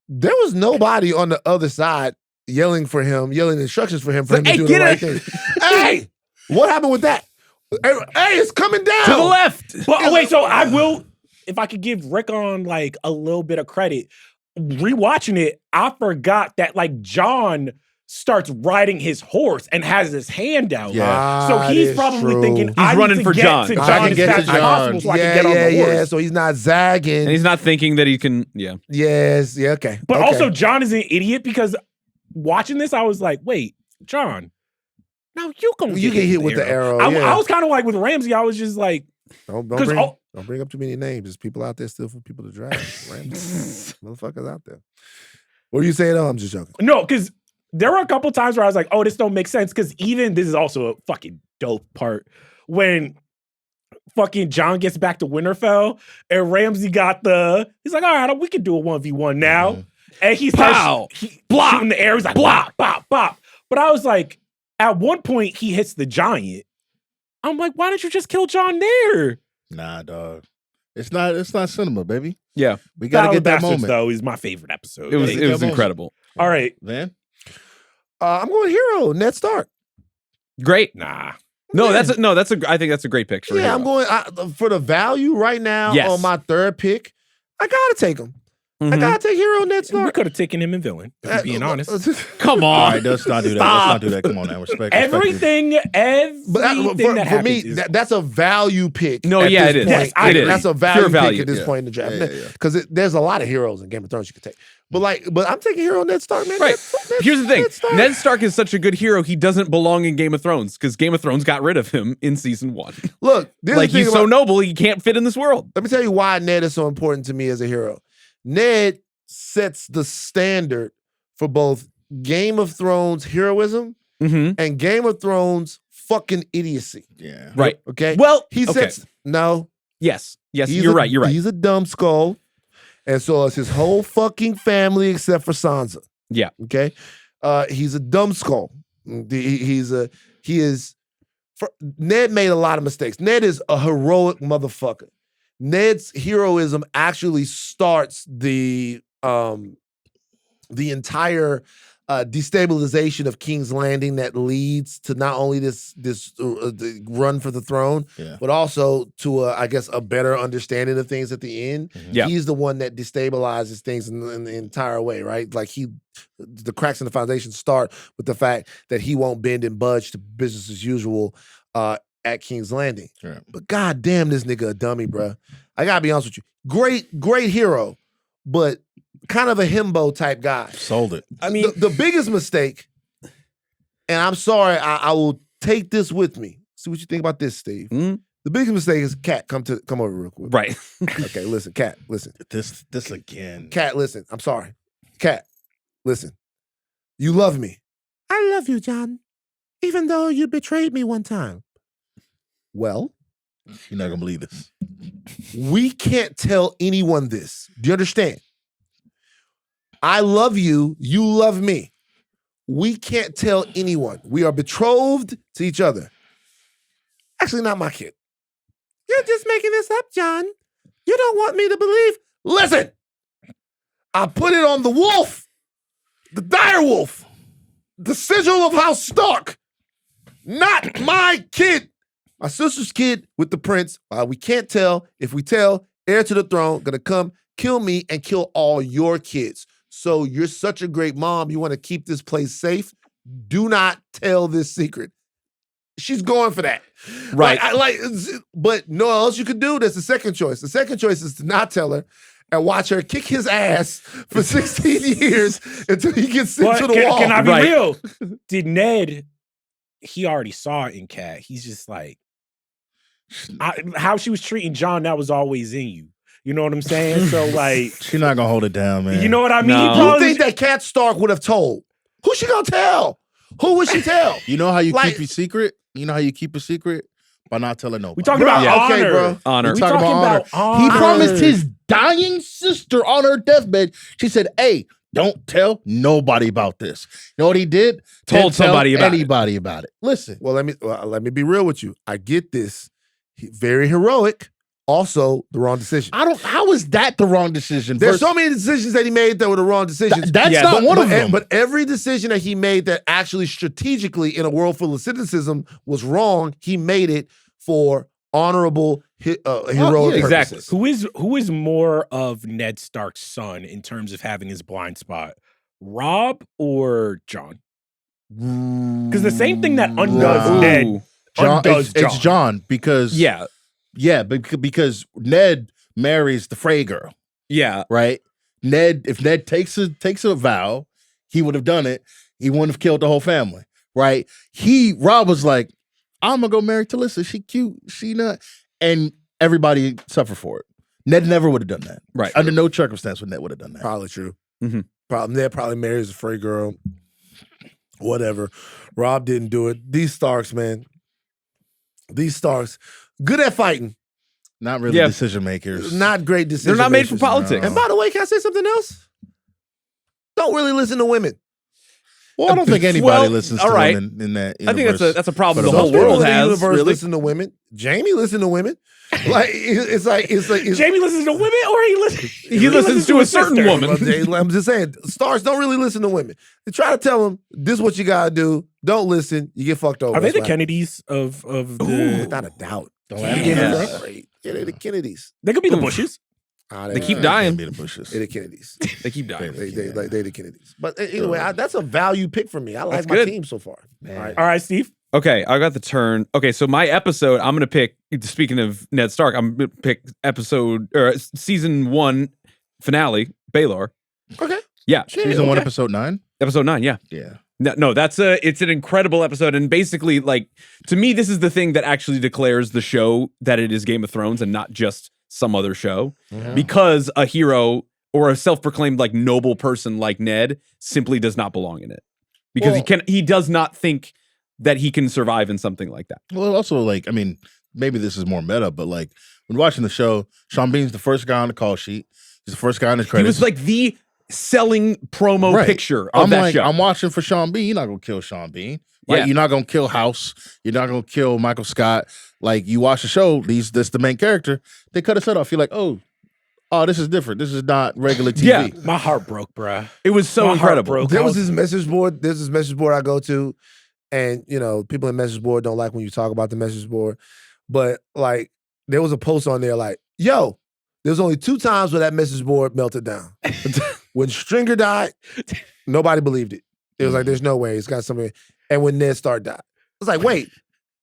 S1: there was nobody on the other side yelling instructions for him to do the right thing. Hey, what happened with that? Hey, it's coming down.
S4: To the left.
S3: But wait, so I will, if I could give Rickon like a little bit of credit, rewatching it, I forgot that like Jon starts riding his horse and has his hand out.
S2: Yeah.
S3: So he's probably thinking,
S4: he's running for Jon.
S3: To Jon as fast as possible so I can get on the horse.
S1: Yeah, so he's not zagging.
S4: And he's not thinking that he can, yeah.
S1: Yes, yeah, okay.
S3: But
S1: okay.
S3: also, Jon is an idiot because watching this, I was like, wait, Jon, now you
S1: get hit with the arrow.
S3: I was kind of like with Ramsay, I was just like,
S1: don't bring up too many names. There's people out there still for people to drag. Ramsay, motherfuckers out there. What are you saying? Oh, I'm just joking.
S3: No, because there were a couple times where I was like, oh, this don't make sense. Because even this is also a fucking dope part when fucking Jon gets back to Winterfell and Ramsay he's like, all right, we can do a 1v1 now. Mm-hmm. And he starts shooting the air. He's like, bop, bop, bop. But I was like, at one point, he hits the giant. I'm like, why didn't you just kill Jon there?
S2: Nah, dog. It's not cinema, baby.
S4: Yeah.
S2: We gotta get that
S3: Bastards,
S2: moment.
S3: though, is my favorite episode.
S4: It was incredible.
S3: All right.
S2: Man.
S1: I'm going hero, Ned Stark.
S4: Great.
S3: Nah.
S4: No, I think that's a great pick for hero.
S1: I'm going for the value right now on my third pick. I gotta take him.
S4: Mm-hmm.
S1: I gotta take hero Ned Stark.
S3: We could have taken him in villain, if we're being honest.
S4: Come on.
S2: All right, let's not do that. Let's not do that. Come on now. Respect.
S3: Everything that
S1: for me,
S3: is,
S1: that's a value pick.
S4: No, yeah, it is.
S1: Yes,
S4: it is.
S1: That's a value
S4: Pure
S1: pick at this point in the draft. Because there's a lot of heroes in Game of Thrones you could take. But I'm taking hero Ned Stark, man.
S4: Right. Here's the thing. Ned Stark is such a good hero, he doesn't belong in Game of Thrones because Game of Thrones got rid of him in season 1.
S1: Look,
S4: he's so noble, he can't fit in this world.
S1: Let me tell you why Ned is so important to me as a hero. Ned sets the standard for both Game of Thrones heroism and Game of Thrones fucking idiocy.
S2: Yeah.
S4: Right.
S1: Okay?
S4: Well,
S1: he sets... No.
S4: Yes, you're right.
S1: He's a dumb skull. And so is his whole fucking family except for Sansa.
S4: Yeah.
S1: Okay? He's a dumb skull. He is Ned made a lot of mistakes. Ned is a heroic motherfucker. Ned's heroism actually starts the entire destabilization of King's Landing that leads to not only this run for the throne, but also to I guess a better understanding of things at the end.
S4: Yeah.
S1: He's the one that destabilizes things in the entire way, right? Like the cracks in the foundation start with the fact that he won't bend and budge to business as usual at King's Landing.
S2: Right.
S1: But goddamn, this nigga a dummy, bruh. I gotta be honest with you. Great hero, but kind of a himbo type guy.
S2: Sold it.
S3: I mean,
S1: The biggest mistake, and I'm sorry, I will take this with me. See what you think about this, Steve.
S4: Mm-hmm.
S1: The biggest mistake is Cat. Come over real quick.
S4: Right.
S1: Okay, listen, Cat. Listen.
S2: This again.
S1: Cat, listen. I'm sorry. Cat, listen. You love me. I love you, John. Even though you betrayed me one time. Well,
S2: You're not gonna believe this.
S1: we can't tell anyone this. Do you understand? I love you. You love me. We can't tell anyone. We are betrothed to each other. Actually, not my kid. You're just making this up, John. You don't want me to believe. Listen, I put it on the wolf, the dire wolf, the sigil of House Stark. Not my kid. My sister's kid with the prince. We can't tell. If we tell, heir to the throne, gonna come kill me and kill all your kids. So you're such a great mom. You want to keep this place safe. Do not tell this secret. She's going for that.
S4: Right.
S1: But no else you could do. That's the second choice. The second choice is to not tell her and watch her kick his ass for 16 years until he gets sent to the wall.
S3: Can I be
S4: Right.
S3: real? Did Ned, he already saw it in Cat. He's just like, how she was treating John, that was always in you. You know what I'm saying? So like,
S2: She's not gonna hold it down, man.
S3: you know what I mean?
S4: No.
S3: He
S1: You
S3: probably-
S1: think that Cat Stark would have told? Who she gonna tell? Who would she tell?
S2: You know how you
S1: Like-
S2: keep your secret? You know how you keep a secret? By not telling nobody.
S3: we talking about
S4: Yeah.
S3: honor.
S1: Okay, bro.
S4: Honor.
S2: We
S3: We
S2: talking
S3: talking
S2: about
S3: about honor.
S2: He promised his dying sister on her deathbed. She said, "Hey, don't tell nobody about this." You know what he did?
S4: Told
S2: Didn't tell
S4: somebody about it.
S2: anybody about it. Listen,
S1: Well, let me be real with you. I get this. Very heroic. Also, the wrong decision.
S2: how is that the wrong decision?
S1: There's
S2: First-
S1: so many decisions that he made that were the wrong decisions.
S2: that's
S4: Yeah,
S2: not one of them.
S1: But every decision that he made that actually strategically in a world full of cynicism was wrong, he made it for honorable, heroic
S2: yeah,
S4: exactly.
S1: purposes.
S3: Who is more of Ned Stark's son in terms of having his blind spot? Rob or John? Because the same thing that undoes
S4: Ooh.
S3: Ned
S2: John,
S3: undoes
S2: it's John because
S4: Yeah.
S2: because Ned marries the Frey girl,
S4: Yeah.
S2: right? If Ned takes a vow, he would have done it. He wouldn't have killed the whole family, right? Rob was like, I'm gonna go marry Talissa. She cute, she not, and everybody suffered for it. Ned never would have done that,
S4: Right.
S2: Under no circumstance would Ned would have done that.
S1: Probably true.
S4: Mhm.
S1: Ned probably marries a Frey girl. Whatever. Rob didn't do it. These Starks, man. These Starks, good at fighting.
S2: Not really
S4: Yeah.
S2: decision makers.
S1: Not great decision
S4: They're not made for
S1: makers.
S4: politics.
S1: And by the way, can I say something else? Don't really listen to women.
S2: Well, I don't think anybody
S4: Well,
S2: listens
S4: all
S2: to
S4: right.
S2: women in that
S4: I think
S2: universe.
S4: that's a problem
S2: For
S4: the
S2: the
S4: whole
S2: most part.
S4: world
S1: People in the
S4: has.
S1: universe
S4: Really.
S1: listen to women. Jamie listen to women. Like it's like
S3: Jamie listens to women, or he listens.
S4: He listens to a certain
S3: sister.
S4: woman.
S1: Well, I'm just saying, stars don't really listen to women. They try to tell them this is what you gotta do. Don't listen, you get fucked over.
S3: Are they the
S1: That's what
S3: Kennedys of
S1: happens.
S3: the?
S1: Without a doubt.
S2: Don't
S1: Yeah,
S2: laugh at
S1: they're
S2: that.
S1: great. Yeah, they're the Kennedys.
S3: They could be the Bushes.
S4: They keep dying.
S2: Be the bushes.
S1: They're the Kennedys.
S4: They keep dying.
S1: They're the Kennedys. But anyway, that's a value pick for me. I like
S4: That's
S1: my
S4: good.
S1: team so far. All right.
S3: All right, Steve.
S4: Okay, I got the turn. Okay, so my episode, I'm gonna pick. Speaking of Ned Stark, I'm gonna pick season 1 finale, Baelor.
S1: Okay.
S4: Yeah,
S2: Season 1, episode 9.
S4: episode 9. Yeah,
S2: Yeah.
S4: no, it's an incredible episode, and basically, like, to me, this is the thing that actually declares the show that it is Game of Thrones and not just some other show, because a hero or a self-proclaimed like noble person like Ned simply does not belong in it, because he does not think that he can survive in something like that.
S2: Well, also, like, I mean, maybe this is more meta, but like when watching the show, Sean Bean's the first guy on the call sheet. He's the first guy on the
S4: He
S2: credits.
S4: was like the selling promo picture of
S2: I'm
S4: that
S2: like,
S4: show.
S2: I'm watching for Sean Bean. You're not gonna kill Sean Bean. Right?
S4: Yeah.
S2: You're not gonna kill House. You're not gonna kill Michael Scott. Like you watch the show, this the main character. They cut his head off. You're like, oh, this is different. This is not regular TV.
S4: Yeah.
S3: My heart broke, bruh.
S4: It was so
S3: My heart
S4: incredible.
S3: broke.
S1: There was this message board. There's this message board I go to, and people in message board don't like when you talk about the message board. But like, there was a post on there like, "Yo, there's only 2 times where that message board melted down. When Stringer died, nobody believed it. It was like, there's no way it's got something. And when Ned Stark died, it's like, wait,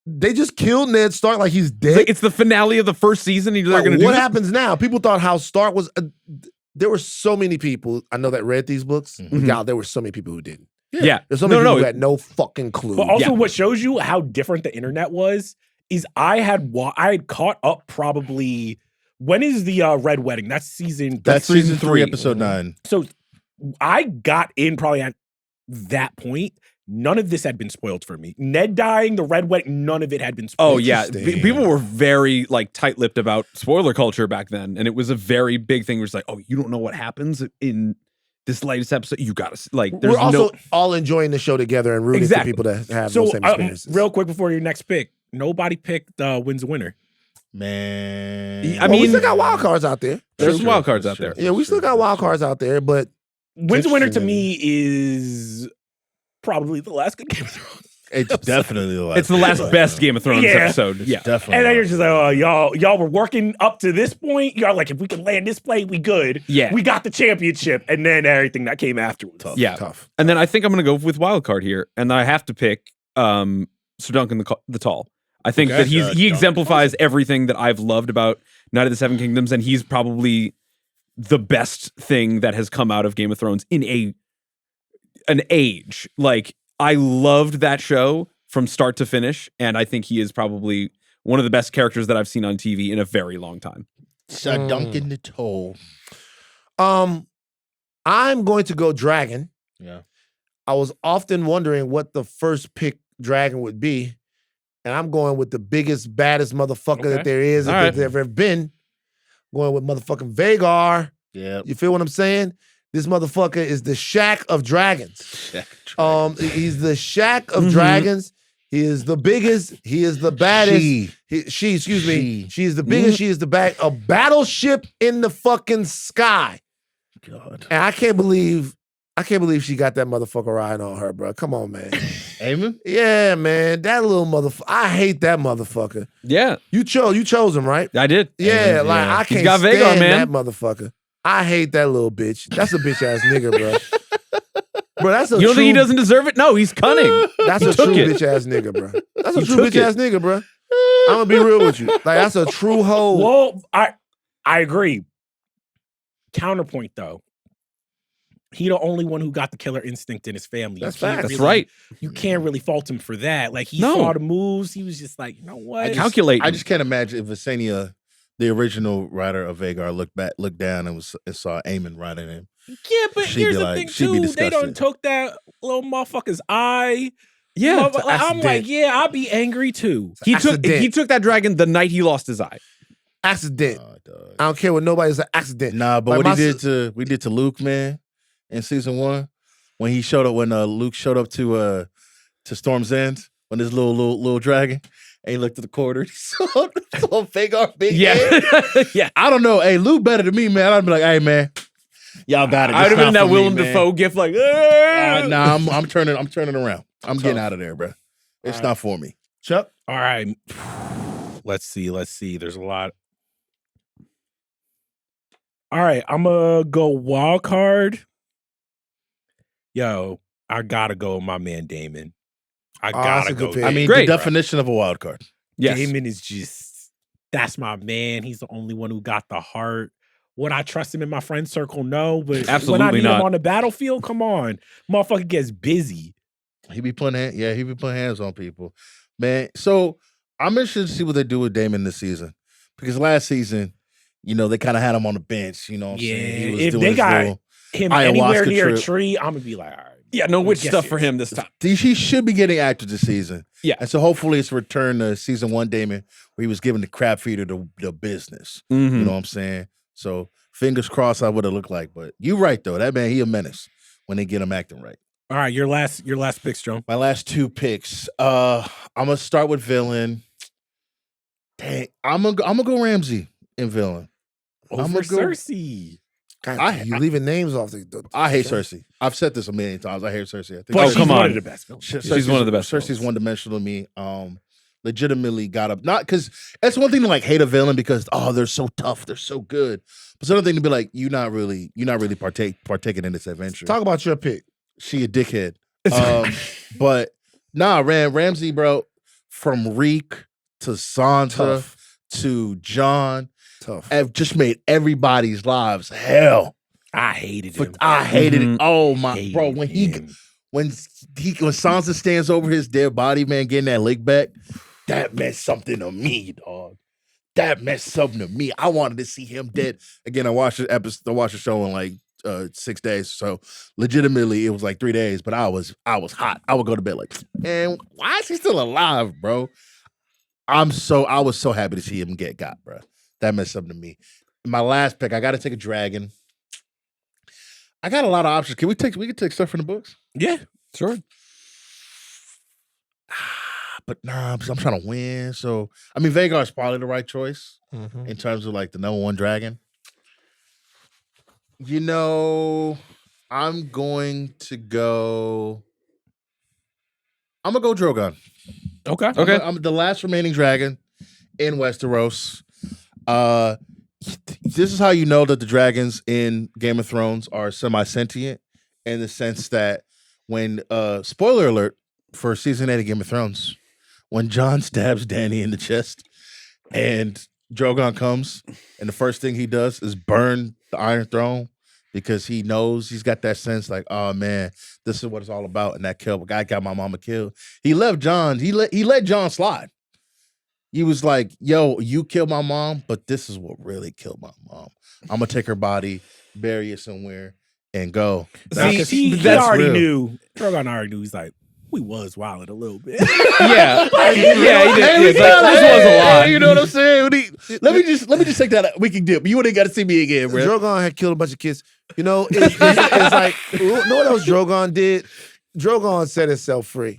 S1: they just killed Ned Stark like he's dead.
S4: It's the finale of the first season. And they're
S1: Like,
S4: going to do
S1: what
S4: this?
S1: happens now? People thought how Stark was. There were so many people I know that read these books.
S4: Mhm.
S1: God, there were so many people who didn't.
S4: Yeah.
S1: There's so many people who
S4: No.
S1: had no fucking clue.
S3: But also,
S4: Yeah.
S3: what shows you how different the internet was is I had caught up probably. When is the Red Wedding? That's season.
S2: That's season 3,
S4: 3.
S2: episode 9.
S3: So I got in probably at that point. None of this had been spoiled for me. Ned dying, the Red Wedding, none of it had been spoiled.
S4: Oh, yeah.
S1: Interesting.
S4: People were very like tight-lipped about spoiler culture back then. And it was a very big thing. It was like, oh, you don't know what happens in this latest episode? You got to, like, there's
S1: We're also all enjoying the show together and rooting
S4: Exactly.
S1: for people that have
S3: So
S1: those same experiences.
S3: real quick before your next pick, nobody picked Wins the Winner.
S2: Man.
S4: I
S1: Well, we
S4: mean,
S1: still got wild cards out there.
S4: There's some
S2: True.
S4: wild cards out
S2: True.
S4: there.
S1: Yeah, we still got wild cards out there, but
S3: Wins the Winner to
S2: Interesting.
S3: me is probably the last good Game of Thrones.
S2: It's definitely the last.
S4: It's the last best Game of Thrones
S3: Yeah.
S4: episode. Yeah.
S2: Definitely.
S3: And then you're just like, oh, y'all were working up to this point. Y'all like, if we can land this play, we good.
S4: Yeah.
S3: We got the championship. And then everything that came afterwards.
S2: Tough.
S4: Yeah.
S1: tough.
S4: And then I think I'm going to go with wild card here. And I have to pick Sir Duncan the Tall. I think
S2: Okay.
S4: that he
S2: Duncan.
S4: exemplifies everything that I've loved about Night of the Seven Kingdoms. And he's probably the best thing that has come out of Game of Thrones in an age. Like, I loved that show from start to finish, and I think he is probably one of the best characters that I've seen on TV in a very long time.
S2: Sir Duncan the Toll.
S1: I'm going to go dragon.
S2: Yeah.
S1: I was often wondering what the first pick dragon would be, and I'm going with the biggest, baddest motherfucker
S3: Okay.
S1: that there is,
S4: All
S1: that
S4: right.
S1: there's ever been. Going with motherfucking Vagar.
S2: Yeah.
S1: You feel what I'm saying? This motherfucker is the Shack of dragons. He's the Shack of
S4: Mhm.
S1: dragons. He is the biggest. He is the baddest. She, excuse me.
S2: She.
S1: She is the biggest. She is the bag. A battleship in the fucking sky.
S2: God.
S1: And I can't believe she got that motherfucker riding on her, bro. Come on, man.
S2: Amen.
S1: Yeah, man. That little motherfucker. I hate that motherfucker.
S4: Yeah,
S1: You chose him, right?
S4: I did.
S1: Yeah,
S2: Amen,
S1: like
S2: yeah.
S1: I can't
S4: got
S1: stand
S4: Vagar, man.
S1: that motherfucker. I hate that little bitch. That's a bitch ass nigga, bro. Bro, that's a
S4: You don't
S1: true,
S4: think he doesn't deserve it? No, he's cunning.
S1: That's
S4: He
S1: a
S4: took
S1: true
S4: it.
S1: bitch ass nigga, bro. That's a
S4: He
S1: true
S4: took
S1: bitch
S4: it.
S1: ass nigga, bro. I'm gonna be real with you. Like that's a true hoe.
S3: Well, I agree. Counterpoint though. He the only one who got the killer instinct in his family.
S1: That's
S3: You can't
S1: facts.
S4: That's
S3: really-
S4: right.
S3: You can't really fault him for that. Like he
S4: No.
S3: saw the moves. He was just like, you know what?
S4: Calculate.
S2: I just can't imagine if Visenya, the original writer of Vagar, looked down and saw Aemon riding him.
S3: Yeah, but
S2: She'd
S3: here's
S2: be
S3: the
S2: like-
S3: thing
S2: she'd be
S3: too. They done
S2: disgusted.
S3: took that little motherfucker's eye.
S4: yeah.
S3: Like, I'm
S1: accident.
S3: like, yeah, I'd be angry too.
S4: He
S1: Accident.
S4: took that dragon the night he lost his eye.
S1: Accident.
S2: Oh, dog.
S1: I don't care what nobody's an accident.
S2: Nah, but
S1: Like,
S2: what
S1: my
S2: he did to Luke, man, in season 1, when Luke showed up to Storm's End, when this little dragon, and he looked at the corner, he saw Vagar big head.
S4: Yeah. yeah.
S2: I don't know. Hey, Luke better than me, man. I'd be like, hey, man, y'all got it.
S4: I would have
S2: This
S4: been in
S2: not
S4: that
S2: for me,
S4: Willem
S2: man.
S4: Dafoe gift, like, "Ah!"
S2: Nah, I'm turning around. I'm getting
S1: Tough.
S2: out of there, bro. It's
S3: All
S2: not for me.
S1: Chuck.
S3: All right. Let's see. There's a lot. All right, I'm gonna go wild card. Yo, I gotta go with my man Damon. I
S1: that's
S3: gotta
S1: a good
S3: go.
S1: pick.
S2: I mean,
S4: Great.
S2: the definition of a wild card.
S4: Yes.
S3: Damon is that's my man. He's the only one who got the heart. Would I trust him in my friend circle? No, but when I
S4: Absolutely
S3: need
S4: not.
S3: him on the battlefield, come on, motherfucker gets busy.
S2: He be putting hands on people, man. So I'm interested to see what they do with Damon this season, because last season, they kind of had him on the bench. You know what I'm saying? He was
S3: if
S2: doing
S3: they
S2: his
S3: got
S2: little-
S3: him
S2: ayahuasca
S3: anywhere near
S2: trip.
S3: a tree, I'm gonna be like, all right.
S4: Yeah, no witch
S3: Yes,
S4: stuff
S3: yes.
S4: for him this time.
S2: He should be getting active this season.
S4: Yeah.
S2: And so hopefully it's a return to season 1 Damon, where he was giving the crab feeder the business.
S4: Mhm.
S2: You know what I'm saying? So fingers crossed I would have looked like. But you right though. That man, he a menace when they get him acting right.
S3: All right, your last picks, Joe.
S2: My last 2 picks. I'm gonna start with villain. Dang, I'm gonna go Ramsey in villain.
S3: Over Cersei.
S1: God, you leaving names off the
S2: I hate Cersei. I've said this a million times. I hate Cersei. I think
S3: But
S4: Oh,
S3: she's
S4: come
S3: one
S4: on.
S3: of the best villains.
S4: She's one of the best
S2: Cersei's
S4: villains.
S2: one-dimensional to me. Legitimately got up. Not because that's one thing to like hate a villain because they're so tough, they're so good. But it's another thing to be like, you're not really partaking in this adventure.
S1: Talk about your pick.
S2: She a dickhead. But nah, Ramsey, bro, from Reek to Sansa
S1: Tough.
S2: to John,
S1: Tough.
S2: have just made everybody's lives hell.
S3: I hated him.
S2: I hated it. Oh my,
S3: Hated
S2: bro, when
S3: him.
S2: Sansa stands over his dead body, man, getting that lick back, that meant something to me, dog. That meant something to me. I wanted to see him dead. Again, I watched the show in like 6 days. So legitimately, it was like 3 days. But I was hot. I would go to bed like, man, why is he still alive, bro? I was so happy to see him get got, bro. That meant something to me. My last pick, I got to take a dragon. I got a lot of options. We can take stuff from the books?
S3: Yeah, sure.
S2: But nah, I'm trying to win. So I mean, Vhagar's probably the right choice
S1: Mhm.
S2: in terms of like the number 1 dragon. You know, I'm going to go Drogon.
S3: Okay.
S4: Okay.
S2: I'm the last remaining dragon in Westeros. This is how you know that the dragons in Game of Thrones are semi-sentient in the sense that when spoiler alert for season 8 of Game of Thrones, when Jon stabs Dany in the chest and Drogon comes and the first thing he does is burn the Iron Throne because he knows he's got that sense like, oh man, this is what it's all about. And that guy got my mama killed. He left Jon. He let Jon slide. He was like, yo, you killed my mom, but this is what really killed my mom. I'm gonna take her body, bury it somewhere, and go.
S3: He
S2: That's
S3: already
S2: real.
S3: knew. Drogon already knew. He's like, we was wilding a little bit.
S4: Yeah. Yeah, he did.
S2: Hey,
S4: He's like, this was a lot.
S2: You know what I'm saying? Let me just take that. We can dip. You ain't got to see me again, bro.
S1: Drogon had killed a bunch of kids. You know, it's like, you know what else Drogon did? Drogon set himself free.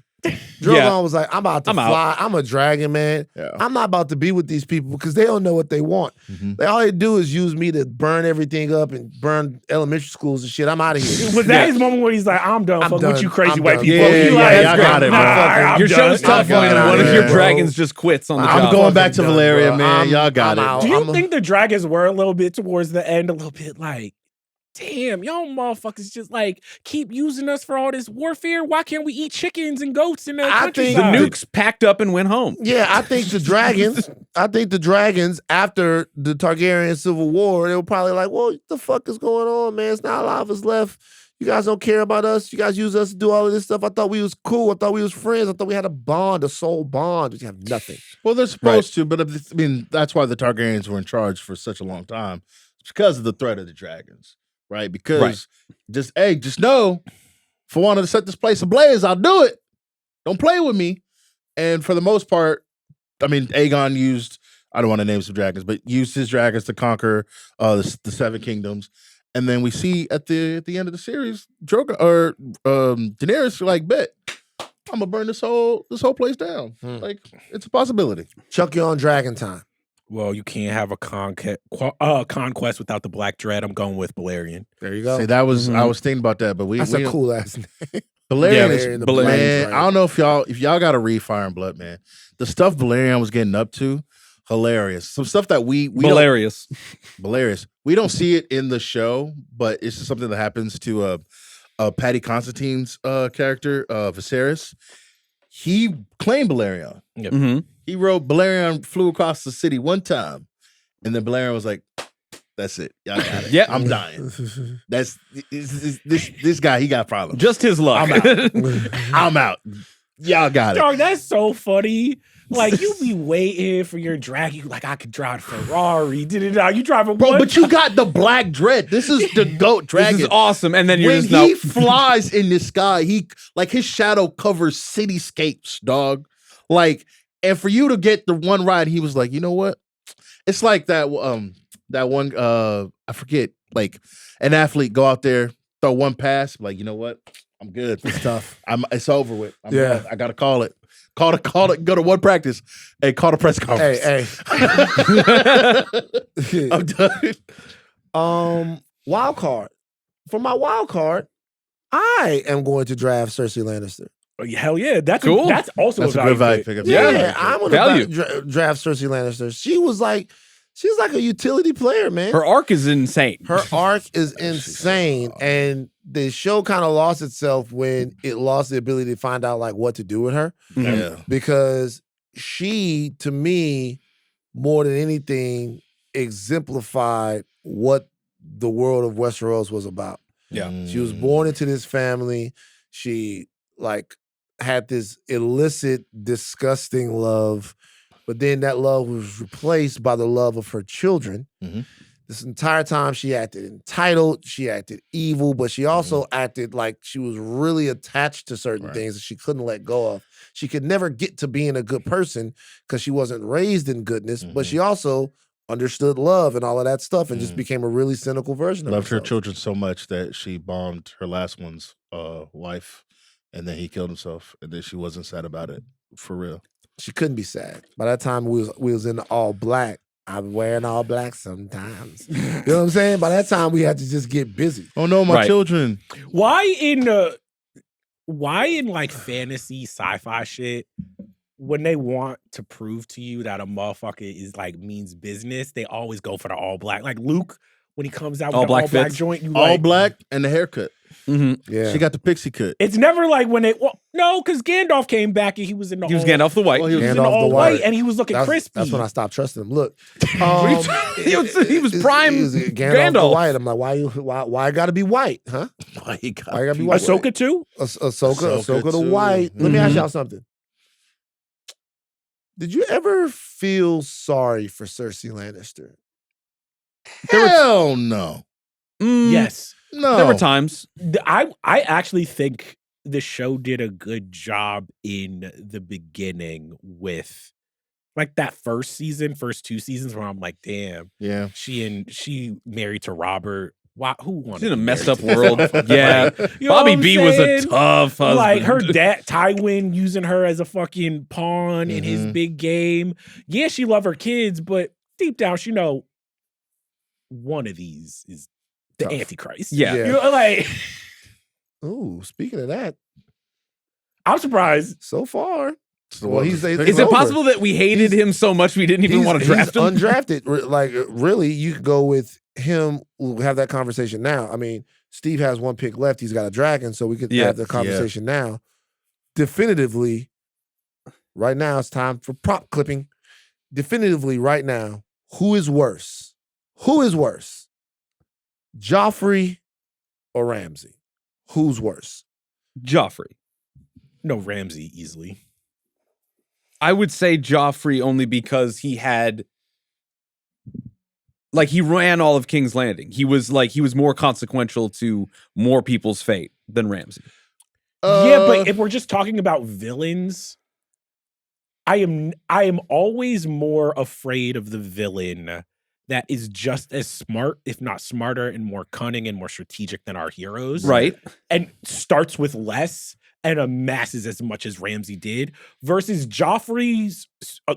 S1: Drogon was like, I'm about to
S4: I'm out.
S1: fly. I'm a dragon, man.
S2: Yeah.
S1: I'm not about to be with these people because they don't know what they want.
S2: Mhm.
S1: All they do is use me to burn everything up and burn elementary schools and shit. I'm out of here.
S3: Was that his moment where he's like, I'm done
S1: I'm
S3: fucking
S1: done.
S3: with you crazy
S1: I'm
S3: white
S1: done.
S3: people?
S2: Yeah,
S3: He
S2: yeah,
S3: like,
S2: y'all got it, bro.
S3: I'm
S4: Your
S3: done.
S4: show's tough
S2: got
S4: when
S2: it,
S4: one of
S2: man.
S4: your
S1: Bro.
S4: dragons just quits on the
S2: I'm
S4: job.
S2: going back to
S1: fucking done,
S2: Valeria,
S1: bro.
S2: man. Y'all got
S1: I'm
S2: it.
S1: out.
S3: Do you
S1: I'm a-
S3: think the dragons were a little bit towards the end, a little bit like, damn, y'all motherfuckers just like keep using us for all this warfare? Why can't we eat chickens and goats in the
S1: I think
S4: The
S3: countryside?
S4: nukes packed up and went home.
S1: Yeah, I think the dragons after the Targaryen Civil War, they were probably like, well, what the fuck is going on, man? It's not a lot of us left. You guys don't care about us. You guys use us to do all of this stuff. I thought we was cool. I thought we was friends. I thought we had a bond, a soul bond. We have nothing.
S2: Well, they're supposed to, but I mean, that's why the Targaryens were in charge for such a long time. It's because of the threat of the dragons, right? Because just know, if I wanted to set this place ablaze, I'll do it. Don't play with me. And for the most part, I mean, Aegon used, I don't want to name some dragons, but used his dragons to conquer the Seven Kingdoms. And then we see at the end of the series, Daenerys like, bet, I'm gonna burn this whole place down. Like, it's a possibility.
S1: Chuck you on dragon time.
S3: Well, you can't have a conquest without the Black Dread. I'm going with Balerion.
S1: There you go.
S2: See, that was I was thinking about that, but
S1: That's a cool ass name.
S2: Balerion
S1: Yeah,
S2: is
S1: Balerion, the
S2: man.
S1: Dragon.
S2: I don't know if y'all got to read Fire and Blood, man. The stuff Balerion was getting up to, hilarious. Some stuff that we don't-
S4: Hilarious.
S2: hilarious. We don't see it in the show, but it's just something that happens to Patty Constantine's character, Viserys. He claimed Balerion.
S4: Mm-hmm.
S2: He wrote Balerion flew across the city one time, and then Balerion was like, "That's it, y'all got it.
S4: Yeah.
S2: I'm dying. That's this guy. He got problems.
S4: Just his luck.
S2: I'm out. Y'all got it."
S3: Dog, that's so funny. Like, you be waiting for your dragon. You like, I could drive a Ferrari. You driving
S2: Bro,
S3: one
S2: but you got the Black Dread. This is the goat dragon.
S4: This is awesome. And then you're
S2: When
S4: just now.
S2: he flies in the sky, he like his shadow covers cityscapes, dog. Like, and for you to get the one ride, he was like, you know what? It's like that. that one, I forget, like an athlete go out there, throw one pass, like, you know what? I'm good.
S1: It's tough.
S2: It's over with. I'm
S1: Yeah.
S2: done. I gotta call it. Call it. Go to one practice. Hey, call the press conference.
S1: Hey.
S2: I'm done.
S1: Wild card. For my wild card, I am going to draft Cersei Lannister.
S3: Oh, hell yeah, that's
S4: Cool.
S3: That's also
S2: That's
S3: a
S2: a good
S3: value
S2: vibe
S3: pick.
S2: pickup.
S1: Yeah, I'm going
S4: Value.
S1: to draft Cersei Lannister. She's like a utility player, man.
S4: Her arc is insane.
S1: Her arc is insane, and the show kind of lost itself when it lost the ability to find out like what to do with her,
S2: Yeah.
S1: because she, to me, more than anything, exemplified what the world of Westeros was about.
S3: Yeah.
S1: She was born into this family. She like had this illicit, disgusting love, but then that love was replaced by the love of her children.
S2: Mhm.
S1: This entire time she acted entitled, she acted evil, but she also acted like she was really attached to certain
S2: Right.
S1: things that she couldn't let go of. She could never get to being a good person because she wasn't raised in goodness, but she also understood love and all of that stuff and just became a really cynical version of
S2: Loved her
S1: herself.
S2: children so much that she bombed her last one's wife, and then he killed himself, and then she wasn't sad about it for real.
S1: She couldn't be sad. By that time we was in all black. I'm wearing all black sometimes. You know what I'm saying? By that time we had to just get busy.
S2: Oh no, my
S4: Right.
S2: children!
S3: Why in like fantasy sci-fi shit, when they want to prove to you that a motherfucker is like means business, they always go for the all black. Like Luke, when he comes out with
S4: All
S3: the
S4: black
S3: all black
S4: fits.
S3: joint, you
S2: All
S3: like,
S2: black and the haircut.
S1: Yeah.
S2: She got the pixie cut.
S3: it's never like when they no, because Gandalf came back and he was in the
S4: He was
S3: all,
S4: Gandalf the White.
S2: Well,
S3: he was in
S1: Gandalf
S3: the
S1: the
S3: all
S1: White.
S3: white and he was looking crispy.
S1: That's when I stopped trusting him. Look,
S4: He was prime
S1: Gandalf the
S4: Gandalf.
S1: White. I'm like, why I gotta be white, huh?
S2: Why you got
S1: Why I gotta be white?
S3: Ahsoka too?
S1: Ahsoka the
S2: too.
S1: White. Let me ask
S4: Mhm.
S1: y'all something. Did you ever feel sorry for Cersei Lannister?
S2: Hell no.
S3: Yes.
S2: No.
S4: There were times.
S3: I actually think the show did a good job in the beginning with like that first two seasons where I'm like, damn,
S2: Yeah.
S3: she married to Robert. Why, who wanted
S4: She's in a
S3: to be
S4: messed
S3: married
S4: up
S3: to this
S4: world.
S3: motherfucker?
S4: Yeah.
S3: Like, you know
S4: Bobby
S3: what I'm
S4: B was a
S3: saying?
S4: tough husband.
S3: Like her dad, Tywin using her as a fucking pawn in his
S2: Mhm.
S3: big game. Yeah, she love her kids, but deep down, she know one of these is the
S1: Tough.
S3: Antichrist.
S4: Yeah.
S3: You know, like
S1: Ooh, speaking of that,
S3: I'm surprised.
S1: so far,
S2: It's the
S1: Well,
S2: one
S1: he's
S2: that's
S1: a-
S2: picking
S4: Is it
S1: over.
S4: possible that we hated him so much we didn't even want to draft him?
S1: undrafted. Like, really, you could go with him. We'll have that conversation now. I mean, Steve has one pick left. He's got a dragon, so we could
S4: Yeah.
S1: have the conversation now. Definitively, right now, it's time for prop clipping. Definitively, right now, who is worse? Who is worse? Joffrey or Ramsay? Who's worse?
S4: Joffrey.
S3: No, Ramsay easily.
S4: I would say Joffrey only because he had, like, he ran all of King's Landing. He was more consequential to more people's fate than Ramsay.
S3: Yeah, but if we're just talking about villains, I am always more afraid of the villain that is just as smart, if not smarter, and more cunning and more strategic than our heroes.
S4: Right.
S3: And starts with less and amasses as much as Ramsay did, versus Joffrey's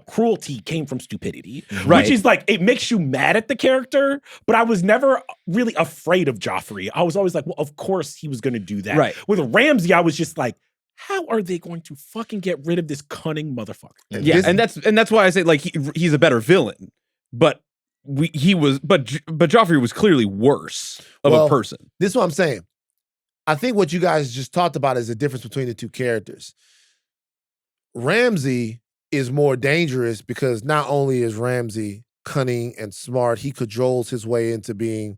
S3: cruelty came from stupidity.
S4: Right.
S3: Which is like, it makes you mad at the character, but I was never really afraid of Joffrey. I was always like, well, of course he was going to do that.
S4: Right.
S3: With Ramsay, I was just like, how are they going to fucking get rid of this cunning motherfucker?
S4: Yeah, and that's why I say like he's a better villain, but Joffrey was clearly worse of a person.
S1: This is what I'm saying. I think what you guys just talked about is the difference between the two characters. Ramsay is more dangerous because not only is Ramsay cunning and smart, he cajoles his way into being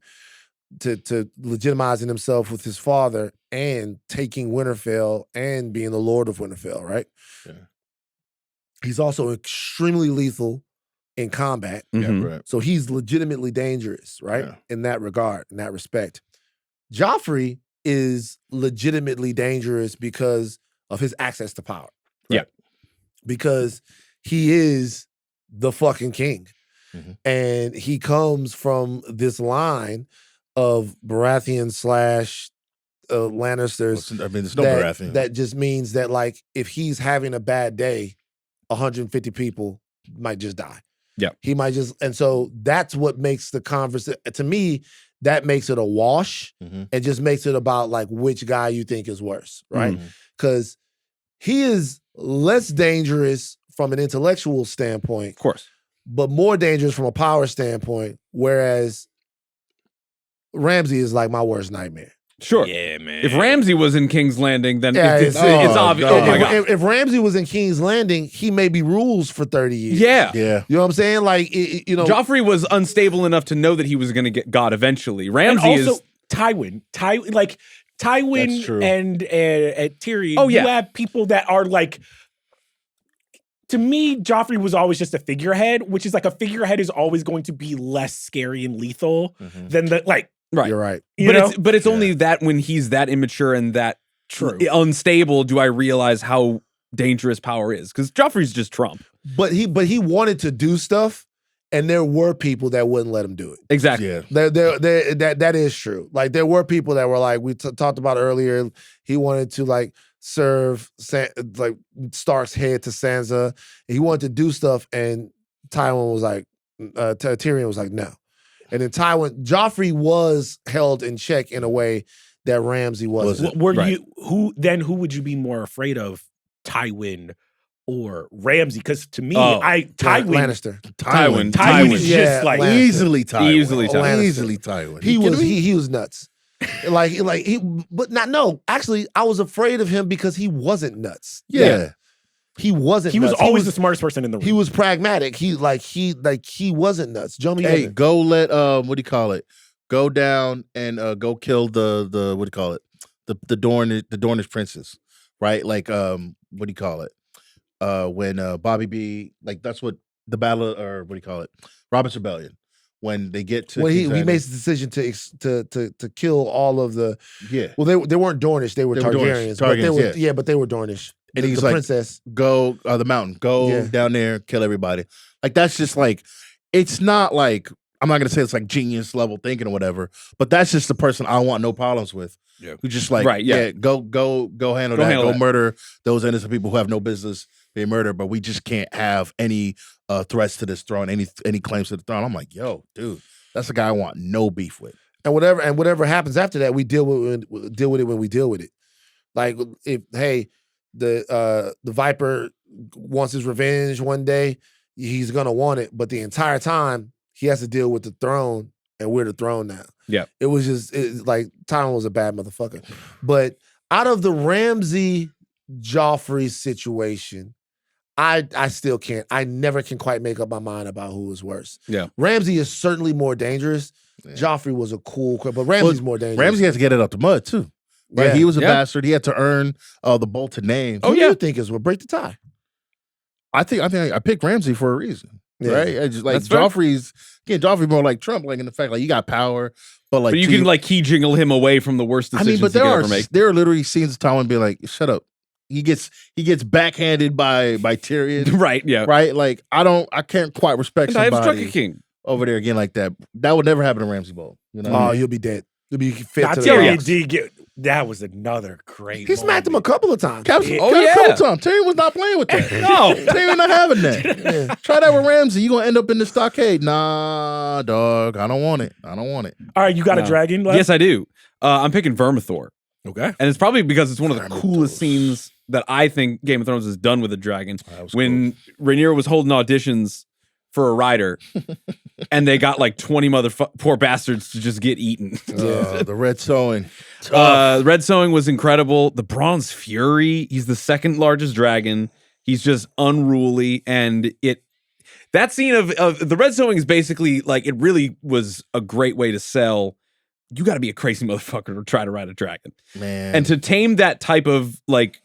S1: to legitimizing himself with his father and taking Winterfell and being the Lord of Winterfell, right?
S2: Yeah.
S1: He's also extremely lethal in combat.
S4: Mhm.
S2: Yeah, right.
S1: So he's legitimately dangerous, right?
S2: Yeah.
S1: In that regard, in that respect. Joffrey is legitimately dangerous because of his access to power.
S4: Yeah.
S1: Because he is the fucking king. And he comes from this line of Baratheon / Lannisters.
S2: I mean, there's no Baratheon.
S1: That just means that, like, if he's having a bad day, 150 people might just die.
S4: Yeah.
S1: He might just, and so that's what makes the conversation, to me, that makes it a wash and just makes it about, like, which guy you think is worse, right? Because he is less dangerous from an intellectual standpoint.
S4: Of course.
S1: But more dangerous from a power standpoint, whereas Ramsay is like my worst nightmare.
S4: Sure.
S3: Yeah, man.
S4: If Ramsay was in King's Landing, then it's
S1: oh,
S4: obvious.
S1: God.
S4: Oh my God.
S1: If Ramsay was in King's Landing, he maybe rules for 30 years.
S4: Yeah.
S2: Yeah.
S1: You know what I'm saying? Like, you know.
S4: Joffrey was unstable enough to know that he was going to get God eventually. Ramsay
S3: and also,
S4: is
S3: Tywin, and Tyrion.
S4: Oh, yeah.
S3: You have people that are like. To me, Joffrey was always just a figurehead, which is like a figurehead is always going to be less scary and lethal than the like.
S4: right.
S1: You're right.
S4: But it's only that when he's that immature and that unstable do I realize how dangerous power is, because Joffrey's just Trump.
S1: But he wanted to do stuff, and there were people that wouldn't let him do it.
S4: Exactly.
S2: Yeah.
S1: That is true. Like, there were people that were like, we talked about earlier, he wanted to, like, serve like Stark's head to Sansa. He wanted to do stuff, and Tyrion was like, no. And then Joffrey was held in check in a way that Ramsay wasn't.
S3: Who would you be more afraid of, Tywin or Ramsay? Because to me, Tywin
S1: Lannister.
S3: Tywin is just like
S1: Lannister.
S2: Easily Tywin.
S1: Easily
S2: Tywin.
S1: He was nuts. Actually, I was afraid of him because he wasn't nuts.
S2: Yeah.
S1: He wasn't.
S3: He was
S1: nuts.
S3: always the smartest person in the room.
S1: He was pragmatic. He wasn't nuts. Jomi,
S2: Hey, go let what do you call it? Go down and go kill the what do you call it? The Dornish princess, right? Like what do you call it? When Bobby B, like, that's what the battle, or what do you call it? Robert's Rebellion. When they get to,
S1: he makes the decision to kill all of the.
S2: Yeah.
S1: Well, they weren't Dornish. They were Targaryens. But they were Dornish.
S2: And he's
S1: the
S2: like,
S1: princess.
S2: Go the mountain. Go down there, kill everybody. Like, that's just like, it's not like, I'm not gonna say it's like genius level thinking or whatever, but that's just the person I want no problems with.
S3: Yeah.
S2: Who just like, go handle that. Go murder those innocent people who have no business being murdered, but we just can't have any threats to this throne, any claims to the throne. I'm like, yo, dude, that's a guy I want no beef with.
S1: And whatever happens after that, we deal with it when we deal with it. Like, if the Viper wants his revenge one day, he's gonna want it, but the entire time he has to deal with the throne, and we're the throne now.
S4: Yeah.
S1: It was just like, Tyrion was a bad motherfucker. But out of the Ramsay Joffrey situation, I still can't. I never can quite make up my mind about who is worse.
S4: Yeah.
S1: Ramsay is certainly more dangerous. Yeah. Joffrey was a cool, but Ramsay's more dangerous.
S2: Ramsay had to get it out the mud too. Right?
S1: Yeah.
S2: He was a bastard. He had to earn the bolted name.
S1: Who do you think is will break the tie?
S2: I think I picked Ramsay for a reason.
S1: Yeah.
S2: Right? I just like Joffrey more like Trump, like in the fact, like, you got power, but
S4: you can like key jingle him away from the worst decisions
S2: but
S4: he can ever make.
S2: There are literally scenes of Tywin being like, shut up. He gets backhanded by Tyrion.
S4: Right, yeah.
S2: Right? Like, I can't quite respect
S4: and
S2: somebody
S4: I have struck a king
S2: over there again like that. That would never happen in Ramsay Bowl. You know?
S1: Oh, you'll be dead. You'll be fit to
S3: Tyrion did get. That was another great.
S1: He smacked him a couple of times.
S2: A couple of times. Tyrion was not playing with that.
S4: No,
S2: Tyrion not having that. Yeah. Try that with Ramsay. You gonna end up in the stockade? Nah, dog. I don't want it.
S3: All right, you got a dragon left?
S4: Yes, I do. I'm picking Vermithor.
S3: Okay,
S4: and it's probably because it's one of the coolest scenes that I think Game of Thrones has done with a dragon. When Rhaenyra was holding auditions for a rider, and they got like 20 poor bastards to just get eaten.
S2: The Red Sowing.
S4: Red Sowing was incredible. The Bronze Fury, he's the second largest dragon. He's just unruly, and that scene of the Red Sowing is basically like, it really was a great way to sell. You got to be a crazy motherfucker to try to ride a dragon,
S2: man,
S4: and to tame that type of like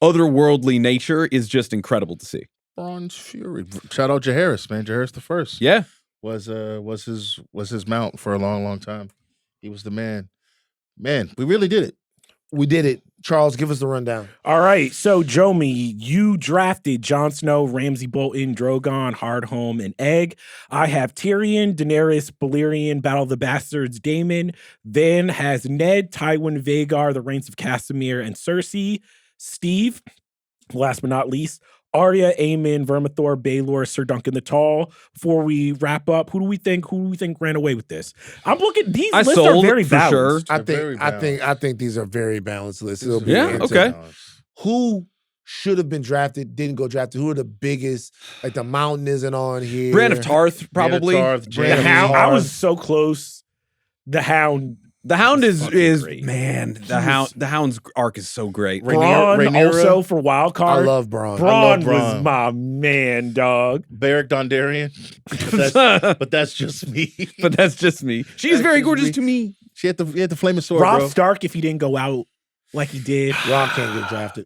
S4: otherworldly nature is just incredible to see.
S2: Bronze Fury. Shout out Jaehaerys, man. Jaehaerys the First.
S4: Yeah,
S2: was his mount for a long, long time. He was the man. Man, we really did it.
S1: We did it. Charles, give us the rundown.
S3: All right, so Jomi, you drafted Jon Snow, Ramsay Bolton, Drogon, Hardhome, and Egg. I have Tyrion, Daenerys, Balerion, Battle of the Bastards, Daemon. Van has Ned, Tywin, Vhagar, The Reigns of Castamere, and Cersei. Steve, last but not least, Arya, Aemon, Vermithor, Baelor, Sir Duncan the Tall. Before we wrap up, who do we think ran away with this? I'm looking. These lists are very
S4: for sure.
S3: balanced.
S1: I think these are very balanced lists. It'll be
S4: Yeah, okay.
S1: Who should have been drafted, didn't go drafted? Who are the biggest? Like the Mountain isn't on here.
S4: Brienne of Tarth, probably.
S3: The Hound. I was so close. The Hound.
S4: The Hound is
S3: great.
S4: man. The Hound's arc is so great.
S3: Braun also for wild
S1: I
S3: card.
S1: love Braun.
S3: Braun was my man, dog.
S2: Beric Dondarrion. But that's just me.
S4: But that's just me. She's
S2: That's
S4: very
S2: just
S4: gorgeous
S2: me.
S4: to me.
S2: She had the flaming sword,
S3: Robb
S2: bro.
S3: Stark, if he didn't go out like he did.
S1: Rob can't get drafted.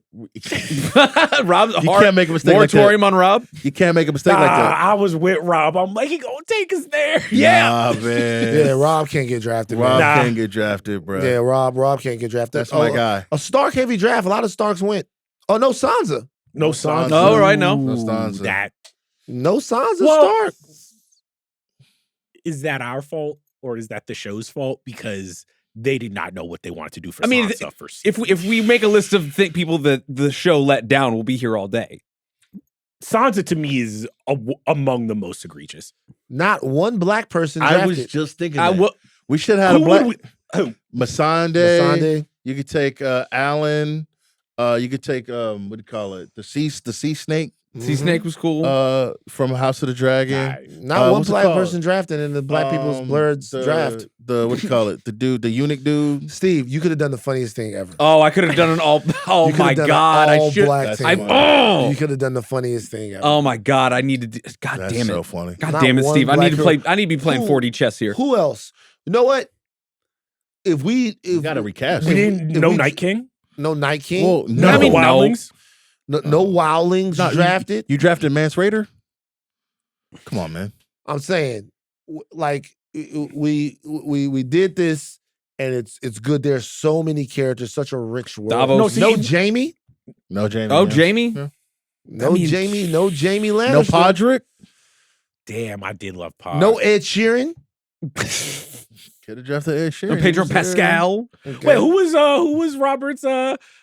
S4: Rob,
S2: You can't make a mistake like that.
S4: moratorium on Rob.
S2: You can't make a mistake like that.
S3: I was with Rob. I'm like, he gonna take us there.
S2: Nah, man.
S1: Yeah, Rob can't get drafted.
S2: Rob
S1: man.
S2: can't get drafted, bro.
S1: Yeah, Rob can't get drafted.
S2: That's my guy.
S1: A Stark heavy draft. A lot of Starks went. Oh no, Sansa.
S3: No Sansa.
S4: Oh, right, no.
S2: No Sansa.
S3: That
S1: No Sansa
S3: Well,
S1: Stark.
S3: is that our fault or is that the show's fault? Because they did not know what they wanted to do for
S4: I mean,
S3: Sansa for
S4: If we make a list of people that the show let down, we'll be here all day.
S3: Sansa to me is among the most egregious.
S1: Not one black person
S2: I
S1: drafted.
S2: was just thinking
S4: I
S2: that.
S4: will.
S2: We should have
S3: Who
S2: a black
S3: would who?
S2: Masande.
S1: Masande.
S2: You could take Allen. You could take what do you call it? The sea snake
S4: Sea Snake was cool.
S2: from House of the Dragon.
S1: Not one
S2: what's it
S1: black
S2: called?
S1: person drafted in the Black People's Bloods draft.
S2: The what do you call it? The eunuch dude.
S1: Steve, you could have done the funniest thing ever.
S4: Oh, I could have done an all. Oh
S1: You could
S4: my
S1: have done an
S4: god! I should.
S1: all-black
S2: That's
S1: team.
S4: I,
S2: funny.
S4: oh,
S1: You could have done the funniest thing ever.
S4: oh my god! I need to. God
S2: That's
S4: damn it!
S2: so funny.
S4: God
S1: Not
S4: damn it,
S1: one
S4: Steve! I need to
S1: black
S4: play. I need to be playing
S1: Who-
S4: 4D chess here.
S1: Who else? You know what? If
S2: You gotta recast.
S3: We
S1: If
S3: didn't
S1: if
S3: know
S1: we-
S3: Night King.
S1: no Night King,
S2: Well,
S3: No,
S4: I mean, no.
S3: Wildlings.
S1: no Wildlings
S2: No,
S1: drafted.
S2: You drafted Mance Raider? Come on, man.
S1: I'm saying, like we did this, and it's good. There's so many characters, such a rich world.
S4: Davos.
S3: No, see,
S1: No Jamie,
S2: No Jamie.
S4: Oh,
S2: yeah.
S4: Jamie.
S2: Yeah.
S1: no
S4: I mean-
S1: Jamie, no Jamie Lannister,
S2: No Podrick.
S3: Damn, I did love Pod.
S1: no Ed Sheeran.
S2: Could have drafted Ed Sheeran.
S4: No Pedro Pascal.
S1: Okay.
S3: Wait, who was Robert's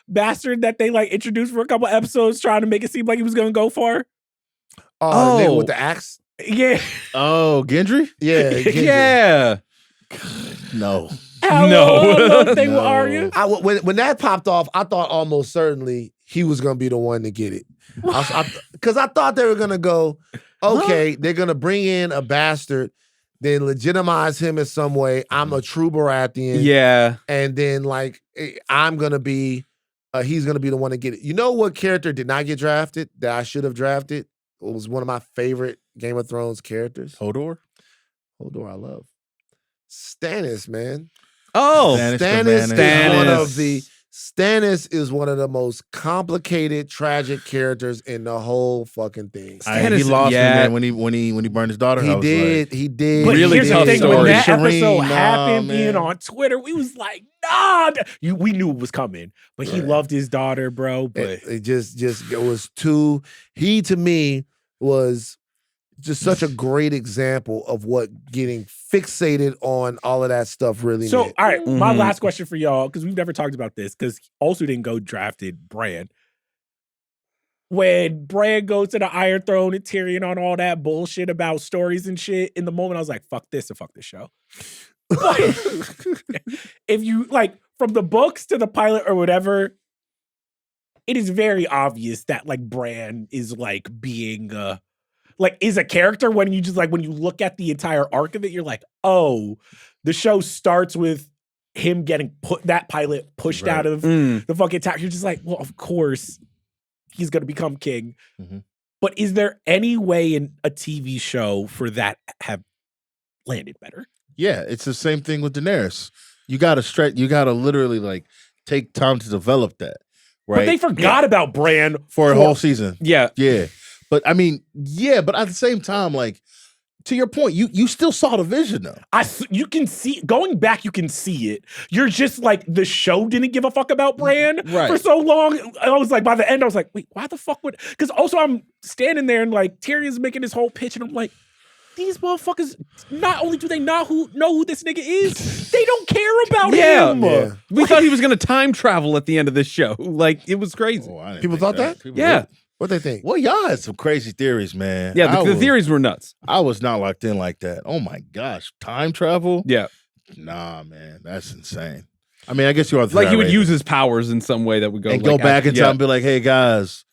S3: bastard that they like introduced for a couple episodes, trying to make it seem like he was gonna go for?
S1: Oh, the nigga
S4: Oh.
S1: with the axe.
S3: Yeah.
S2: Oh, Gendry?
S1: Yeah, Gendry.
S4: Yeah.
S2: No.
S3: Hello, thing with
S2: No.
S3: Arya.
S1: When that popped off, I thought almost certainly he was gonna be the one to get it. Because I thought they were gonna go, okay, they're gonna bring in a bastard, then legitimize him in some way. I'm a true Baratheon,
S4: Yeah.
S1: and then like I'm gonna be, he's gonna be the one to get it. You know what character did not get drafted that I should have drafted? It was one of my favorite Game of Thrones characters.
S2: Hodor?
S1: Hodor, I love. Stannis, man.
S4: Oh.
S1: Stannis is one of the most complicated, tragic characters in the whole fucking thing.
S2: He
S4: Stannis-
S2: lost
S4: yeah.
S2: me, man, when he burned his daughter. I
S1: He
S2: was
S1: did. He did.
S3: But
S4: Really
S3: here's the
S4: tough
S3: thing: when
S4: story.
S3: that
S2: Shireen,
S3: episode
S2: nah,
S3: happened,
S2: man.
S3: being on Twitter, we was like, nah. We knew it was coming, but he
S1: Right.
S3: loved his daughter, bro. But
S1: It just it was too. He to me was just such a great example of what getting fixated on all of that stuff really
S3: so,
S1: meant.
S3: all right, my
S4: Mhm.
S3: last question for y'all, because we've never talked about this, because also didn't go drafted Bran. When Bran goes to the Iron Throne and Tyrion on all that bullshit about stories and shit, in the moment I was like, fuck this and fuck this show. But if you like from the books to the pilot or whatever, it is very obvious that like Bran is like being like is a character when you just like when you look at the entire arc of it, you're like, oh, the show starts with him getting that pilot pushed
S2: Right.
S3: out of
S4: Mm.
S3: the fucking tower. You're just like, well, of course he's gonna become king.
S2: Mhm.
S3: But is there any way in a TV show for that have landed better?
S2: Yeah, it's the same thing with Daenerys. You gotta literally like take time to develop that. Right.
S3: But they forgot about Bran
S2: for a whole season.
S4: Yeah.
S2: Yeah. But I mean, yeah, but at the same time, like to your point, you still saw the vision though.
S3: You can see going back. You can see it. You're just like the show didn't give a fuck about Bran for so long. I was like, by the end, I was like, wait, why the fuck would? Because also I'm standing there and like Tyrion's making this whole pitch, and I'm like, these motherfuckers. Not only do they know who this nigga is, they don't care about him.
S4: Yeah. We thought he was gonna time travel at the end of this show. Like it was crazy.
S1: People thought that?
S4: Yeah.
S1: What they think?
S2: Well, y'all had some crazy theories, man.
S4: Yeah, the theories were nuts.
S2: I was not locked in like that. Oh my gosh, time travel?
S4: Yeah.
S2: Nah, man, that's insane. I mean, I guess you are
S4: like he would use his powers in some way that would go
S2: and go back in time and be like, "Hey guys,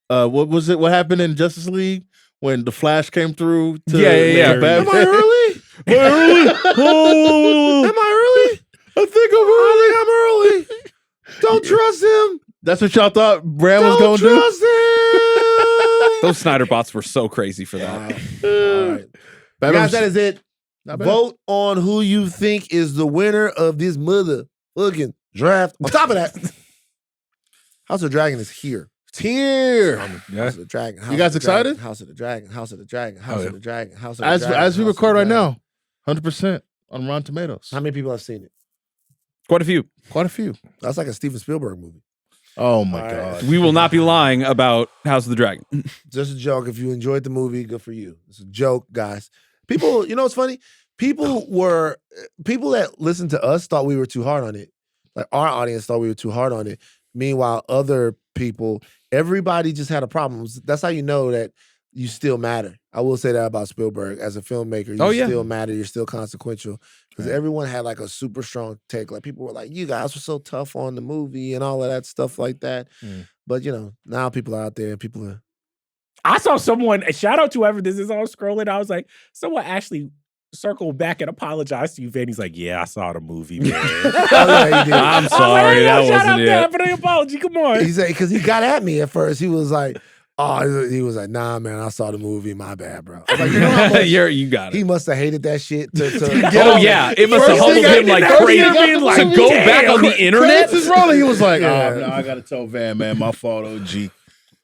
S2: what was it? What happened in Justice League when the Flash came through?
S4: Yeah.
S1: Am I early? Am I early? I think I'm early. Don't trust him.
S2: That's what y'all thought Bran was going to do?
S1: Don't trust him.
S4: Those Snyder bots were so crazy for that.
S1: All right. Guys, that is it. Vote on who you think is the winner of this motherfucking draft. On top of that, House of the Dragon is here.
S2: It's here.
S1: House of the Dragon.
S2: You guys excited?
S1: House of the Dragon. House of the Dragon. House of the Dragon. House of the Dragon.
S2: As we record right now, 100% on Rotten Tomatoes.
S1: How many people have seen it?
S4: Quite a few.
S2: Quite a few.
S1: That's like a Steven Spielberg movie.
S2: Oh my God.
S4: We will not be lying about House of the Dragon.
S1: Just a joke. If you enjoyed the movie, good for you. It's a joke, guys. People, you know what's funny? People that listened to us thought we were too hard on it. Like our audience thought we were too hard on it. Meanwhile, other people, everybody just had a problem. That's how you know that you still matter. I will say that about Spielberg. As a filmmaker, you still matter. You're still consequential. Because everyone had like a super strong take. Like people were like, you guys were so tough on the movie and all of that stuff like that. But you know, now people are out there and people are.
S3: I saw someone, shout out to whoever this is, I was scrolling. I was like, someone actually circled back and apologized to you, Van. He's like, yeah, I saw the movie, man.
S4: I'm sorry, that wasn't it.
S3: For the apology, come on.
S1: He said, because he got at me at first. He was like, he was like, nah, man, I saw the movie. My bad, bro. I was like, you know how much
S4: you got it.
S1: he must have hated that shit.
S4: Oh, yeah. It must have humbled him like crazy. To go back on the internet?
S2: He was like, no, I got to tell Van, man, my fault, OG.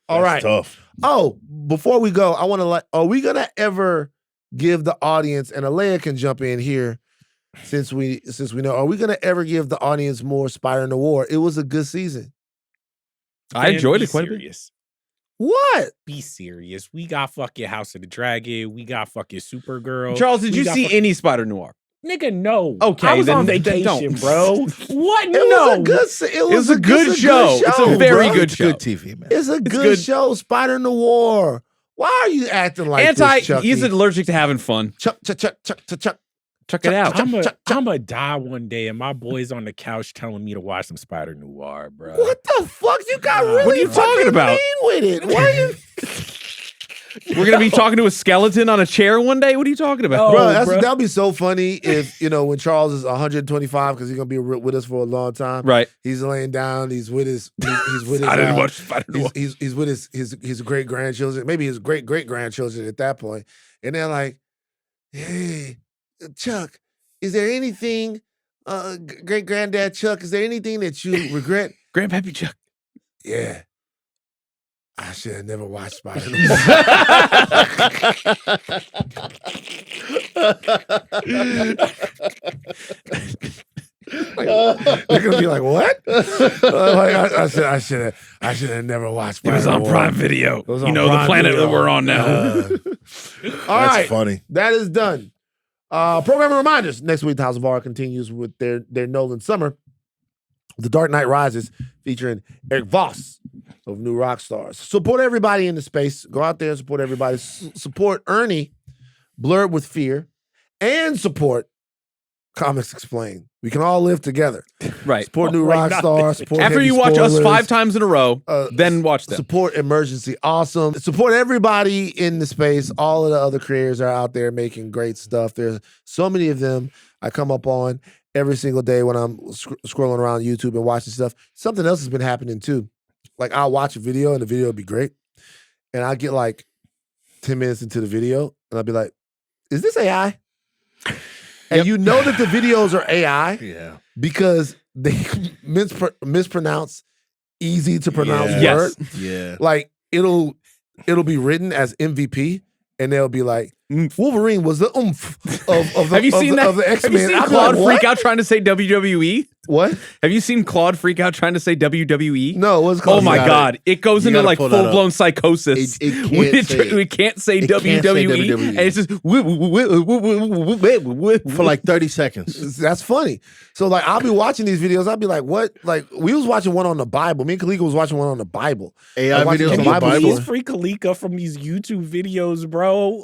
S1: All right.
S2: Tough.
S1: Oh, before we go, I want to are we going to ever give the audience, and Aleya can jump in here since we know, are we going to ever give the audience more Spider Noir? It was a good season.
S4: I enjoyed it quite a bit.
S1: What?
S3: Be serious. We got fucking House of the Dragon. We got fucking Supergirl.
S4: Charles, did you see any Spider Noir?
S3: Nigga, no.
S4: Okay,
S3: I was
S4: then,
S3: on vacation, bro. What?
S1: It was a good show.
S4: It's a very good show.
S2: Good TV, man.
S1: It's a good show. Spider Noir. This, Chucky?
S4: He's allergic to having fun.
S1: Chuck.
S4: Check it out.
S3: I'm gonna die one day, and my boy's on the couch telling me to watch some Spider Noir, bro.
S1: What the fuck? You got really
S4: what are you talking about?
S1: Mean with it. Why are you?
S4: We're gonna be talking to a skeleton on a chair one day. What are you talking about,
S1: That'll be so funny if when Charles is 125 because he's gonna be with us for a long time.
S4: Right.
S1: He's laying down. He's with his.
S4: I didn't watch Spider Noir.
S1: He's with his great grandchildren. Maybe his great grandchildren at that point, and they're like, "Hey, Chuck, is there anything, great granddad Chuck? Is there anything that you regret?"
S4: Grandpappy Chuck.
S1: Yeah. I should have never watched Spider-Man. They're gonna be like, "What?" I should have never watched.
S4: It was on Prime Video. The planet that we're on now.
S1: All right,
S2: That's funny.
S1: that is done. Programming reminders: next week, the House of R continues with their Nolan summer. The Dark Knight Rises, featuring Eric Voss of New Rockstars. Support everybody in the space. Go out there and support everybody. Support Ernie, Blurred with Fear, and support Comics Explained. We can all live together.
S4: Right.
S1: Support New Rockstars. Support
S4: After
S1: Heavy
S4: you watch us
S1: Spoilers.
S4: 5 times in a row, then watch them.
S1: Support Emergency Awesome. Support everybody in the space. All of the other creators are out there making great stuff. There's so many of them I come up on every single day when I'm scrolling around YouTube and watching stuff. Something else has been happening too. Like I'll watch a video and the video will be great. And I'll get like 10 minutes into the video and I'll be like, is this AI? And you know that the videos are AI because they mispronounce easy to pronounce words.
S2: Yeah.
S1: Like it'll be written as MVP and they'll be like, Wolverine was the oomph of the,
S4: Have you seen that?
S1: of the
S4: Have you
S1: X-Men.
S4: seen
S1: I'm
S4: Claude
S1: like,
S4: freak
S1: what?
S4: out trying to say WWE?
S1: What?
S4: Have you seen Claude freak out trying to say WWE?
S1: No, what's
S4: Oh
S1: called?
S4: my
S2: gotta-
S4: God! It goes
S2: you
S4: into
S2: gotta
S4: like
S2: pull that
S4: full blown psychosis.
S2: It can't
S4: when
S2: say it.
S4: we can't say
S2: It can't say
S4: WWE,
S2: WWE.
S4: and it's just
S2: For like 30 seconds.
S1: That's funny. So like I'll be watching these videos. I'll be like, what? Like we was watching one on the Bible. Me and Kalika was watching one on the Bible.
S2: AI
S1: watching
S2: videos
S1: the
S2: on
S3: Can
S2: the
S3: you
S1: Bible
S3: please
S1: story.
S3: free Kalika from these YouTube videos, bro?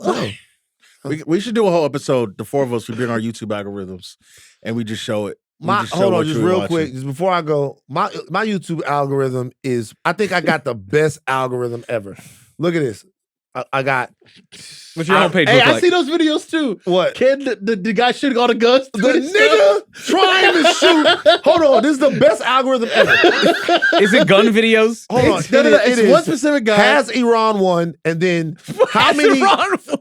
S2: We should do a whole episode, the four of us, we bring our YouTube algorithms and we just show it.
S1: Hold on, just real quick, just before I go. My YouTube algorithm is, I think I got the best algorithm ever. Look at this. I got.
S4: What's your homepage
S2: Hey,
S4: look
S2: I
S4: like?
S2: see those videos too.
S1: What?
S2: Kid, the guy shooting all the guns.
S1: The nigga trying to shoot. Hold on, this is the best algorithm ever.
S4: Is it gun videos?
S1: Hold on,
S2: It's one specific guy.
S1: Has Iran won? And then how many?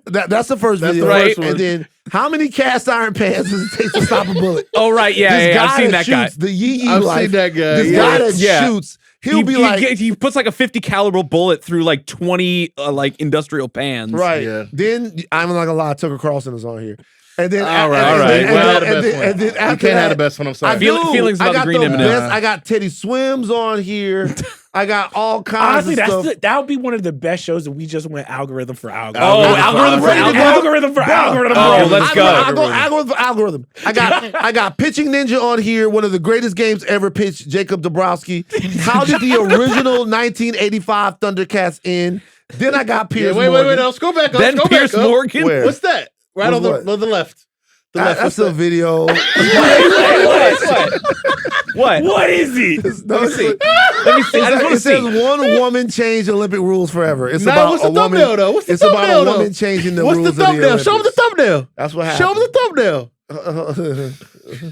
S1: That's the first video,
S4: right.
S1: And then how many cast iron pans does it take to stop a bullet?
S4: Oh right, yeah,
S1: This
S4: yeah. I've
S1: guy
S4: seen that guy.
S1: shoots the Yee
S2: I've
S1: life.
S2: seen that guy.
S1: This
S2: yeah.
S1: guy that
S4: Yeah.
S1: shoots, he'll be like,
S4: he puts like a 50 caliber bullet through like 20 like industrial pans.
S1: right.
S2: Yeah.
S1: Then I'm not gonna lie, Tucker Carlson is on here. And then
S2: All right.
S1: and then
S2: You
S1: after
S2: can't have the
S1: that,
S2: best one. I'm sorry.
S1: I do.
S4: Feelings
S1: I
S4: about the
S1: got
S4: green
S1: the
S4: M&M.
S1: best. I got Teddy Swims on here. I got all kinds
S3: Honestly,
S1: of stuff.
S3: that would be one of the best shows if we just went algorithm for algorithm.
S4: Oh, algorithm for
S3: algorithm for algorithm.
S4: Oh,
S3: bro.
S4: let's go.
S1: I go algorithm for algorithm. I got Pitching Ninja on here, one of the greatest games ever pitched, Jacob Dabrowski. How did the original 1985 Thundercats end? Then I got Piers
S2: wait,
S1: Morgan.
S2: let's go back up.
S4: Then
S2: Let's go
S4: Piers
S2: back up.
S4: Morgan?
S1: Where?
S2: What's that? Right
S1: What's
S2: on the left. The left.
S1: That's
S2: What's
S1: a video.
S4: What?
S3: What is it?
S1: Let me see.
S4: Let me see. I just want to
S1: It says
S4: see.
S1: one woman changed Olympic rules forever. It's
S2: Nah,
S1: about
S2: what's
S1: a
S2: the
S1: woman.
S2: thumbnail, though? What's the
S1: It's about
S2: thumbnail,
S1: a
S2: though?
S1: woman changing the
S2: What's
S1: rules
S2: the
S1: of the
S2: thumbnail? Show him the
S1: Olympics.
S2: thumbnail.
S1: That's what
S2: Show him
S1: happened.
S2: the thumbnail.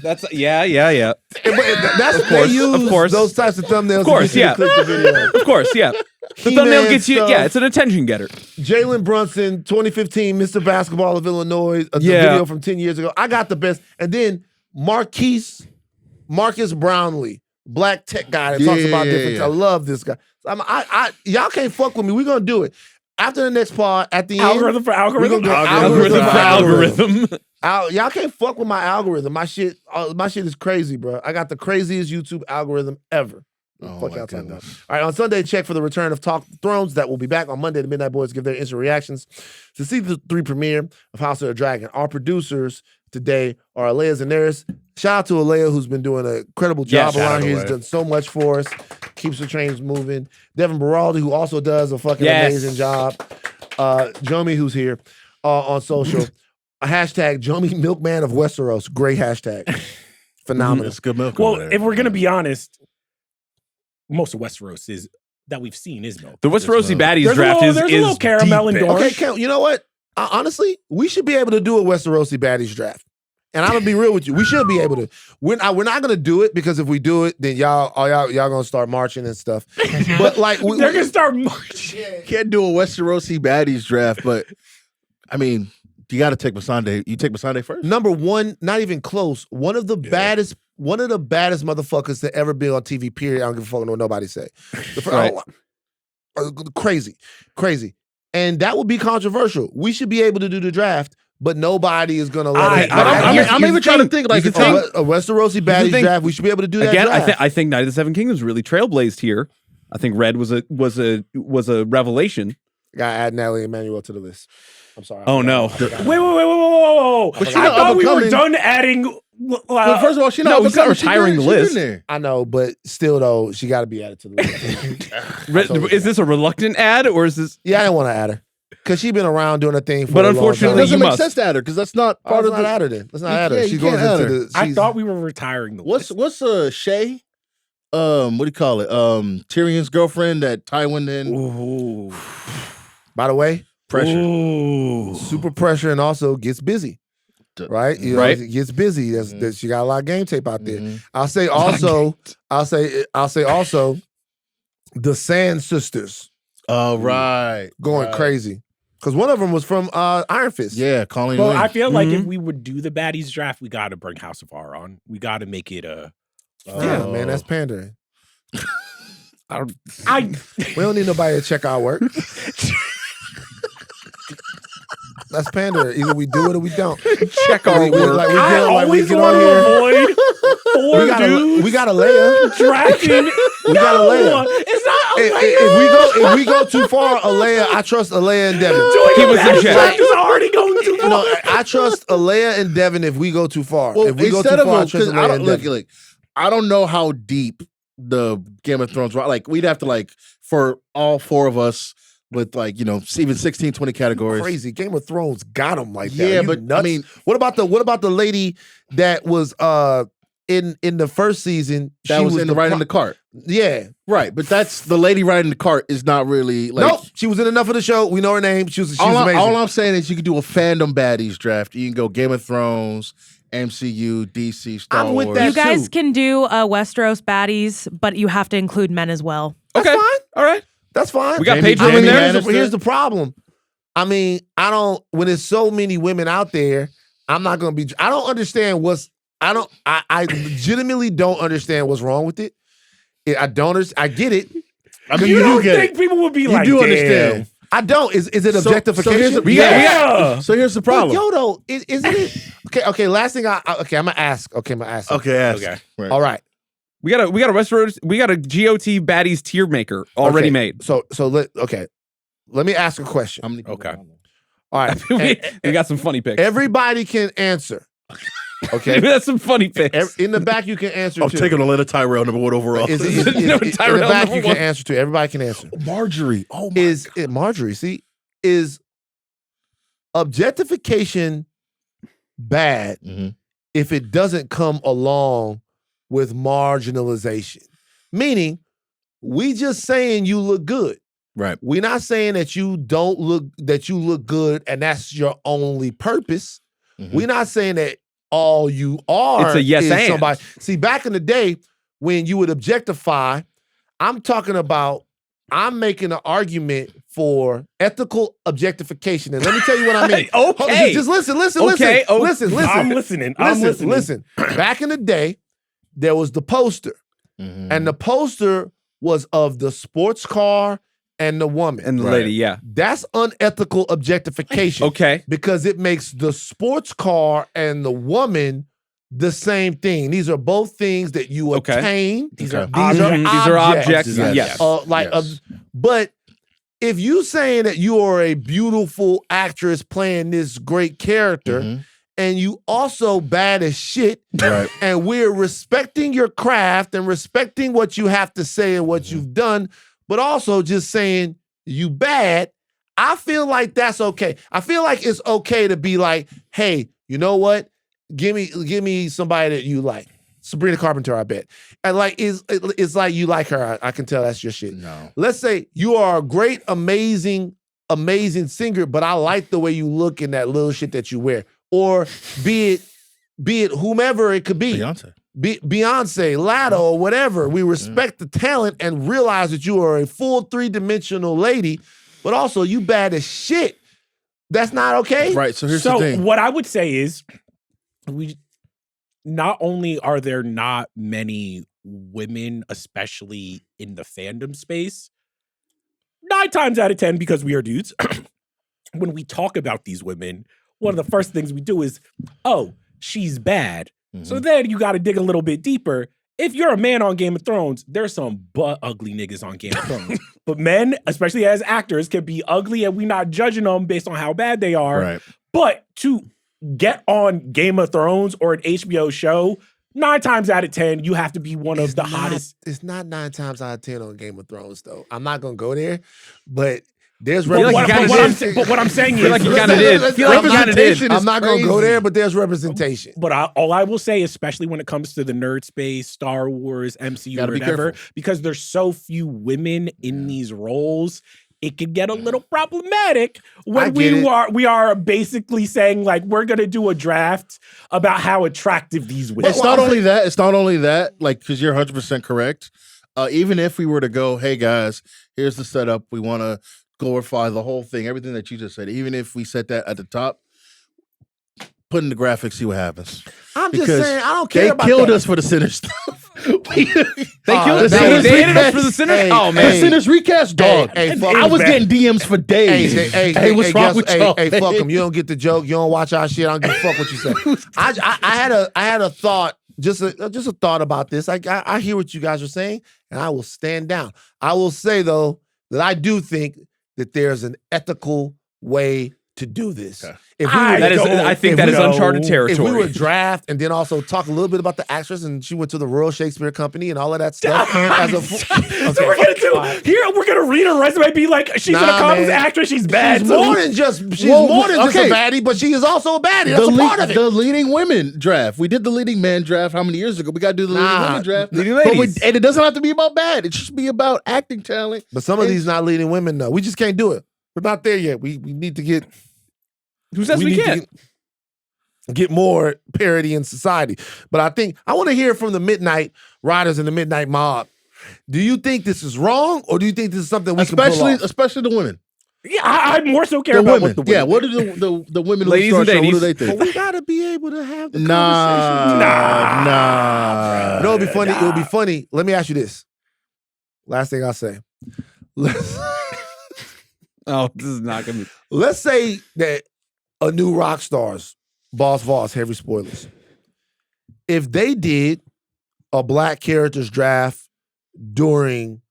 S4: That's yeah.
S1: That's
S4: Of course,
S1: they use
S4: of course.
S1: those types of thumbnails.
S4: Of course,
S1: to get you
S4: yeah.
S1: to click the video.
S4: Of course, yeah. The
S1: He-Man
S4: thumbnail gets you.
S1: stuff.
S4: Yeah, it's an attention getter.
S1: Jalen Brunson, 2015, Mr. Basketball of Illinois, the
S4: Yeah.
S1: video from 10 years ago. I got the best. And then Marcus Brownlee, black tech guy that talks about different.
S2: Yeah.
S1: I love this guy. Y'all can't fuck with me. We're gonna do it after the next part. At the
S3: Algorithm for
S1: end,
S3: algorithm.
S1: we're gonna go
S4: Algorithm for algorithm.
S1: Y'all can't fuck with my algorithm. My shit is crazy, bro. I got the craziest YouTube algorithm ever.
S2: Oh,
S1: Fuck
S2: my
S1: y'all talking about.
S2: goodness.
S1: All right, on Sunday, check for the return of Talk Thrones. That will be back on Monday. The Midnight Boys give their instant reactions. To see the 3 premiere of House of the Dragon, our producers today are Aleya Zenieris. Shout out to Aleya, who's been doing an incredible job
S2: shout out
S1: around
S2: to
S1: here. He's
S2: Aleya.
S1: done so much for us. Keeps the trains moving. Devon Baroldi, who also does a fucking
S4: Yes.
S1: amazing job. Jomi, who's here on social. A hashtag Jomi Milkman of Westeros. Great hashtag. Phenomenal.
S2: It's good milk.
S3: Well,
S2: over there.
S3: if we're gonna be honest, most of Westeros is that we've seen is milk.
S4: The Westerosi Baddies
S3: There's
S4: draft
S3: a little
S4: is
S3: caramel
S4: deep.
S3: and
S1: Okay,
S3: orange.
S1: Kel, you know what? Honestly, we should be able to do a Westerosi Baddies draft. And I'm gonna be real with you. We should be able to. We're not gonna do it because if we do it, then y'all gonna start marching and stuff. But like,
S3: They're gonna start marching.
S2: Can't do a Westerosi baddies draft, but I mean, you got to take Masande. You take Masande first.
S1: number one, not even close. One of the baddest motherfuckers to ever be on TV. Period. I don't give a fuck what nobody say.
S4: Right.
S1: Crazy. And that would be controversial. We should be able to do the draft, but nobody is gonna let it.
S2: I'm even trying to think. Like,
S4: you
S2: the
S4: can
S2: thing,
S1: a Westerosi Baddies
S4: think-
S1: draft. We should be able to do that
S4: Again,
S1: draft.
S4: I think Night of the Seven Kingdoms really trailblazed here. I think Red was a revelation.
S1: Gotta add Natalie Emmanuel to the list. I'm sorry.
S4: Oh no.
S3: Wait.
S2: But she
S3: I
S2: not
S3: thought we were
S2: up-and-coming.
S3: done adding.
S2: well, first of all, she's
S4: No,
S2: not
S4: it's not
S2: becoming. She
S4: retiring
S2: good-
S4: the
S2: she good
S4: list.
S2: in there.
S1: I know, but still though, she got to be added to the list.
S4: Is this a reluctant ad or is this?
S1: Yeah, I didn't want to add her because she's been around doing her thing for
S4: But
S1: a long
S4: unfortunately,
S2: It
S1: time.
S2: doesn't
S4: you
S2: make
S4: must.
S2: sense to add her because that's not
S1: Part
S2: part
S1: of
S2: of
S1: not
S2: the.
S1: add her then. Let's not
S2: You
S1: add her.
S2: can't-
S1: She
S2: you
S1: goes
S2: can't add
S1: into
S2: her.
S1: the.
S3: I
S1: she's-
S3: thought we were retiring the list.
S2: What's Shay? What do you call it? Tyrion's girlfriend that Tywin then
S3: Ooh.
S1: By the way,
S2: pressure.
S3: Ooh.
S1: super pressure and also gets busy. Right, you know,
S4: Right.
S1: it gets busy. She got a lot of game tape out there.
S2: Mhm.
S1: I'll say also, the Sand Sisters
S2: Oh, right.
S1: going
S2: Right.
S1: crazy because one of them was from Iron Fist.
S2: Yeah, Colleen
S3: Well,
S2: Wing.
S3: I feel like if
S1: Mhm.
S3: we would do the baddies draft, we got to bring House of R on. We got to make it a.
S1: Yeah, man, that's pandering.
S3: I
S1: We don't need nobody to check our work. That's pandering. Either we do it or we don't.
S4: Check our work.
S1: Like,
S3: I always
S1: get
S3: want
S1: on
S3: to
S1: here.
S3: avoid four dudes
S1: We got Aleya.
S3: drafting.
S1: We got Aleya.
S3: It's not Aleya.
S1: If we go too far, Aleya, I trust Aleya and Devon.
S3: Keep
S4: us in check.
S3: Is already going too far.
S1: No, I trust Aleya and Devon if we go too far.
S2: Well,
S1: if we go
S2: instead
S1: too
S2: of
S1: far, I
S2: a-
S1: trust
S2: 'cause
S1: Aleya
S2: I don't
S1: and
S2: look,
S1: Devon.
S2: look, I don't know how deep the Game of Thrones. Like we'd have to like for all four of us with like even 16, 20 categories.
S1: Crazy. Game of Thrones got him like that.
S2: Yeah,
S1: Are you
S2: but
S1: nuts?
S2: I mean,
S1: what about the lady that was in the first season?
S2: that
S1: she
S2: was in the riding the cart,
S1: Yeah.
S2: right? But that's the lady riding the cart is not really like.
S1: Nope. She was in enough of the show. We know her name. She was amazing.
S2: All I'm saying is you could do a fandom baddies draft. You can go Game of Thrones, MCU, DC, Star
S1: I'm with
S2: Wars.
S1: that.
S5: You guys
S1: too.
S5: can do Westeros baddies, but you have to include men as well.
S1: That's
S4: Okay.
S1: fine.
S4: All right.
S1: That's fine.
S4: We got
S2: Jamie-
S4: Pedro in
S2: Jamie
S4: there.
S2: Lannister.
S1: Here's the problem. I mean, when there's so many women out there, I'm not gonna be. I don't understand I legitimately don't understand what's wrong with it. I don't. I get it.
S2: I mean,
S3: You
S2: you
S3: don't
S2: do get
S3: think
S2: it.
S3: people would be
S2: You
S3: like,
S2: do
S3: damn.
S2: understand.
S1: I don't. Is it
S2: So here's
S1: objectification?
S2: the-
S3: Yeah.
S2: So here's the
S1: But
S2: problem.
S1: yo, though, isn't it? Okay. Last thing I'm gonna ask.
S2: Okay, ask.
S3: Okay.
S2: Right.
S1: All right.
S4: We got a Westeros. We got a GOT baddies tier maker already
S1: Okay.
S4: made.
S1: So let me ask a question.
S2: How many people
S3: Okay.
S2: are on there?
S1: All right.
S4: we got some funny picks.
S1: Everybody can answer. Okay.
S4: That's some funny picks.
S1: In the back, you can answer
S2: I'm
S1: too.
S2: taking Atlanta Tyrell number one overall.
S1: In
S4: No,
S1: the
S4: Tyrell
S1: back,
S4: number
S1: you can
S4: one.
S1: answer too. Everybody can answer.
S2: Marjorie. Oh my
S1: Is it Marjorie? See, is objectification bad
S2: Mhm.
S1: if it doesn't come along with marginalization? Meaning, we just saying you look good.
S2: Right.
S1: We're not saying that you look good and that's your only purpose.
S2: Mhm.
S1: We're not saying that all you are
S4: It's a yes
S1: is
S4: and.
S1: somebody. See, back in the day when you would objectify, I'm making an argument for ethical objectification. And let me tell you what I mean.
S4: Okay.
S1: Just listen.
S4: Okay, oh,
S1: Listen.
S3: I'm listening. I'm listening.
S1: Listen. Back in the day, there was the poster.
S2: Mhm.
S1: And the poster was of the sports car and the woman.
S4: And the
S2: Right.
S4: lady, yeah.
S1: That's unethical objectification.
S4: Okay.
S1: Because it makes the sports car and the woman the same thing. These are both things that you
S4: Okay.
S1: attain.
S3: These
S2: Okay.
S3: are
S1: These are
S3: objects.
S4: These are objects.
S2: Yes.
S4: Yes.
S2: Yes.
S1: But if you saying that you are a beautiful actress playing this great character,
S2: Mhm.
S1: and you also bad as shit,
S2: Right.
S1: and we're respecting your craft and respecting what you have to say and what you've done, but also just saying you bad, I feel like that's okay. I feel like it's okay to be like, hey, you know what? Give me somebody that you like. Sabrina Carpenter, I bet. And like it's like you like her. I can tell that's your shit.
S2: No.
S1: Let's say you are a great, amazing singer, but I like the way you look in that little shit that you wear. Or be it whomever it could be.
S2: Beyonce.
S1: Beyonce, Latto, or whatever. We respect the talent and realize that you are a full 3-dimensional lady, but also you bad as shit. That's not okay.
S2: Right. So here's the
S3: So
S2: thing.
S3: what I would say is, we not only are there not many women, especially in the fandom space, 9 times out of 10, because we are dudes, when we talk about these women, one of the first things we do is, oh, she's bad. So then you got to dig a little bit deeper. If you're a man on Game of Thrones, there's some butt ugly niggas on Game of Thrones. But men, especially as actors, can be ugly and we not judging them based on how bad they are.
S2: Right.
S3: But to get on Game of Thrones or an HBO show, 9 times out of 10, you have to be one of the hottest.
S1: It's not 9 times out of 10 on Game of Thrones, though. I'm not gonna go there, but there's
S4: feel like you kinda
S3: But what I'm saying
S4: Feel
S3: is,
S4: like you kind of did. Feel like you kind of did.
S2: Representation
S1: I'm not gonna go
S2: crazy.
S1: there, but there's representation.
S3: But all I will say, especially when it comes to the nerd space, Star Wars, MCU,
S2: Gotta
S3: or
S2: be
S3: whatever,
S2: careful.
S3: because there's so few women in these roles, it could get a little problematic
S1: I
S3: when
S1: get it.
S3: we are basically saying like we're gonna do a draft about how attractive these women.
S2: It's not only that. It's not only that. Like, because you're 100% correct. Even if we were to go, hey guys, here's the setup. We want to glorify the whole thing, everything that you just said. Even if we set that at the top, put in the graphics, see what happens.
S1: I'm just
S2: Because
S1: saying, I don't care
S2: They
S1: about
S2: killed
S1: that.
S2: us for the center stuff.
S4: They killed
S2: the
S4: it.
S2: Sinners
S4: They hated us
S2: recast.
S4: for the Sinners.
S1: Hey,
S4: Oh man,
S2: The Sinners recast, dog.
S1: Hey, fuck
S2: I was
S1: that.
S2: getting DMs for days. Hey, what's wrong with y'all?
S1: Hey, fuck them. You don't get the joke. You don't watch our shit. I don't give a fuck what you say. I had a thought, just a thought about this. I hear what you guys are saying, and I will stand down. I will say though that I do think that there's an ethical way to do this.
S2: Okay.
S1: If we were
S4: I think that is uncharted territory.
S1: If we were draft and then also talk a little bit about the actress and she went to the Royal Shakespeare Company and all of that stuff.
S3: So we're gonna read her resume, be like, she's gonna come as an actress, she's bad.
S1: She's more than just a baddie, but she is also a baddie. That's a part of it.
S2: The leading women draft. We did the leading man draft how many years ago? We got to do the leading women draft.
S4: Leading
S2: But
S4: ladies.
S2: and it doesn't have to be about bad. It should be about acting talent.
S1: But some of these not leading women, though. We just can't do it. We're not there yet. We need to get.
S4: Who says we
S1: need
S4: can't?
S1: to get more parity in society. But I think I want to hear from the Midnight Riders and the Midnight Mob. Do you think this is wrong, or do you think this is something we can pull off?
S2: Especially the women.
S3: Yeah, I more so care
S2: The
S3: about
S2: women.
S3: what the women.
S2: Yeah, what do the women who
S4: Ladies
S2: start
S4: and
S2: show, what do
S4: ladies.
S2: they think?
S1: But we gotta be able to have the
S2: Nah.
S1: conversation. No, it'll be funny. It'll be funny. Let me ask you this. Last thing I'll say.
S4: Oh, this is not gonna be.
S1: Let's say that a new rock stars, Boss Voss, heavy spoilers. If they did a black characters draft during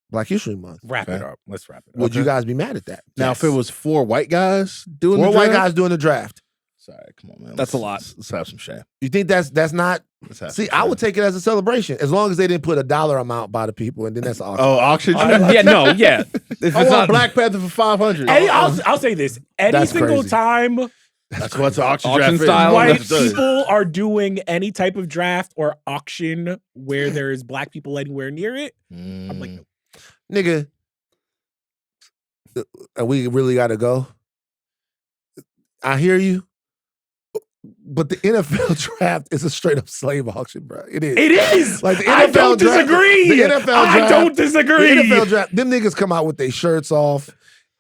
S1: Black History Month,
S3: Wrap it
S2: Okay.
S3: up. Let's wrap it up.
S1: would you guys be mad at that?
S2: Now, if it was 4 white guys doing
S1: four
S2: the
S1: white
S2: draft,
S1: guys doing the draft,
S2: sorry, come on, man.
S4: That's a lot.
S2: Let's have some shame.
S1: you think that's not?
S2: Let's have
S1: See,
S2: some
S1: I
S2: shame.
S1: would take it as a celebration, as long as they didn't put a dollar amount by the people, and then that's auction.
S2: Oh, auction.
S4: Yeah, no, yeah. If
S2: I
S4: it's
S2: want
S4: not
S2: Black Panther for 500.
S3: I'll say this. Any
S1: That's
S3: single
S1: crazy.
S3: time
S2: That's what's an auction
S4: Auction
S2: draft
S4: style.
S2: is.
S3: white
S2: That's done.
S3: people are doing any type of draft or auction where there is black people anywhere near it, I'm like, no.
S1: Nigga, we really got to go. I hear you, but the NFL draft is a straight up slave auction, bro. It is.
S3: It is.
S1: Like the
S3: I
S1: NFL
S3: don't
S1: draft-
S3: disagree.
S1: the NFL
S3: I
S1: draft-
S3: don't disagree.
S1: The NFL draft, them niggas come out with their shirts off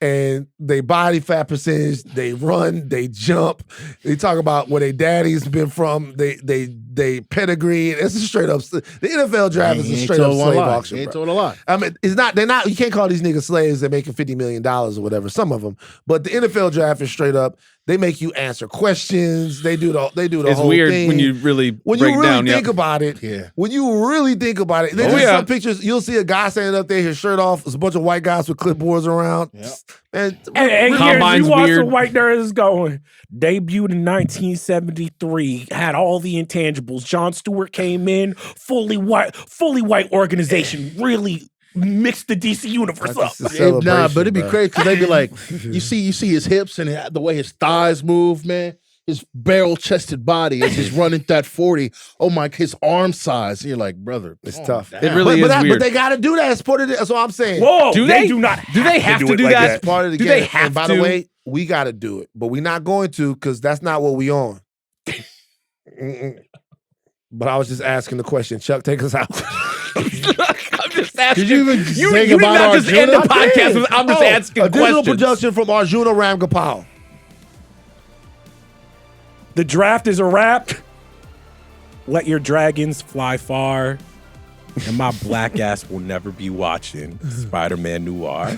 S1: and they body fat percentage, they run, they jump, they talk about where their daddy's been from, they pedigree. It's a straight up, the NFL draft is a straight up slave auction,
S2: Ain't
S1: bro.
S2: told a lot.
S1: I mean, they're not, you can't call these niggas slaves. They're making $50 million or whatever, some of them. But the NFL draft is straight up, they make you answer questions. They do the
S4: it's
S1: whole
S4: weird
S1: thing.
S4: when you really
S1: When
S4: break
S1: you really
S4: down.
S1: think about it,
S2: Yeah.
S1: when you really think about it, there's
S4: Oh,
S1: just
S4: yeah.
S1: some pictures. You'll see a guy standing up there, his shirt off. There's a bunch of white guys with clipboards around.
S2: Yep.
S1: And
S3: And
S4: Combine's
S3: you watch
S4: weird.
S3: some white nerds going, debuted in 1973, had all the intangibles. Jon Stewart came in, fully white organization, really mixed the DC universe up.
S1: That's a
S2: Nah, but it'd be
S1: celebration,
S2: crazy because they'd be like, you see his hips and the way his thighs move, man. His barrel-chested body as he's running that 40. Oh my, his arm size. And you're like, brother,
S1: It's
S2: calm
S1: tough.
S2: down.
S4: It really is
S1: but
S4: weird.
S1: they got to do that. It's part of it. That's what I'm saying.
S3: Whoa,
S4: Do
S3: they
S4: they?
S3: do not
S4: Do they have to
S3: it
S4: do
S3: like
S4: that?
S1: It's part of the
S4: Do
S1: game.
S4: they have
S1: and by
S4: to?
S1: the way, we got to do it, but we're not going to because that's not what we on. Mm-mm. But I was just asking the question. Chuck, take us out.
S4: I'm just asking.
S2: Did you even
S4: You
S2: think
S4: did
S2: about
S4: not just end
S2: Arjuna?
S4: the podcast with I'm just asking
S1: Additional
S4: questions.
S1: production from Arjuna Ramgopowell.
S3: The draft is a wrap. Let your dragons fly far. And my black ass will never be watching Spider-Man Noir.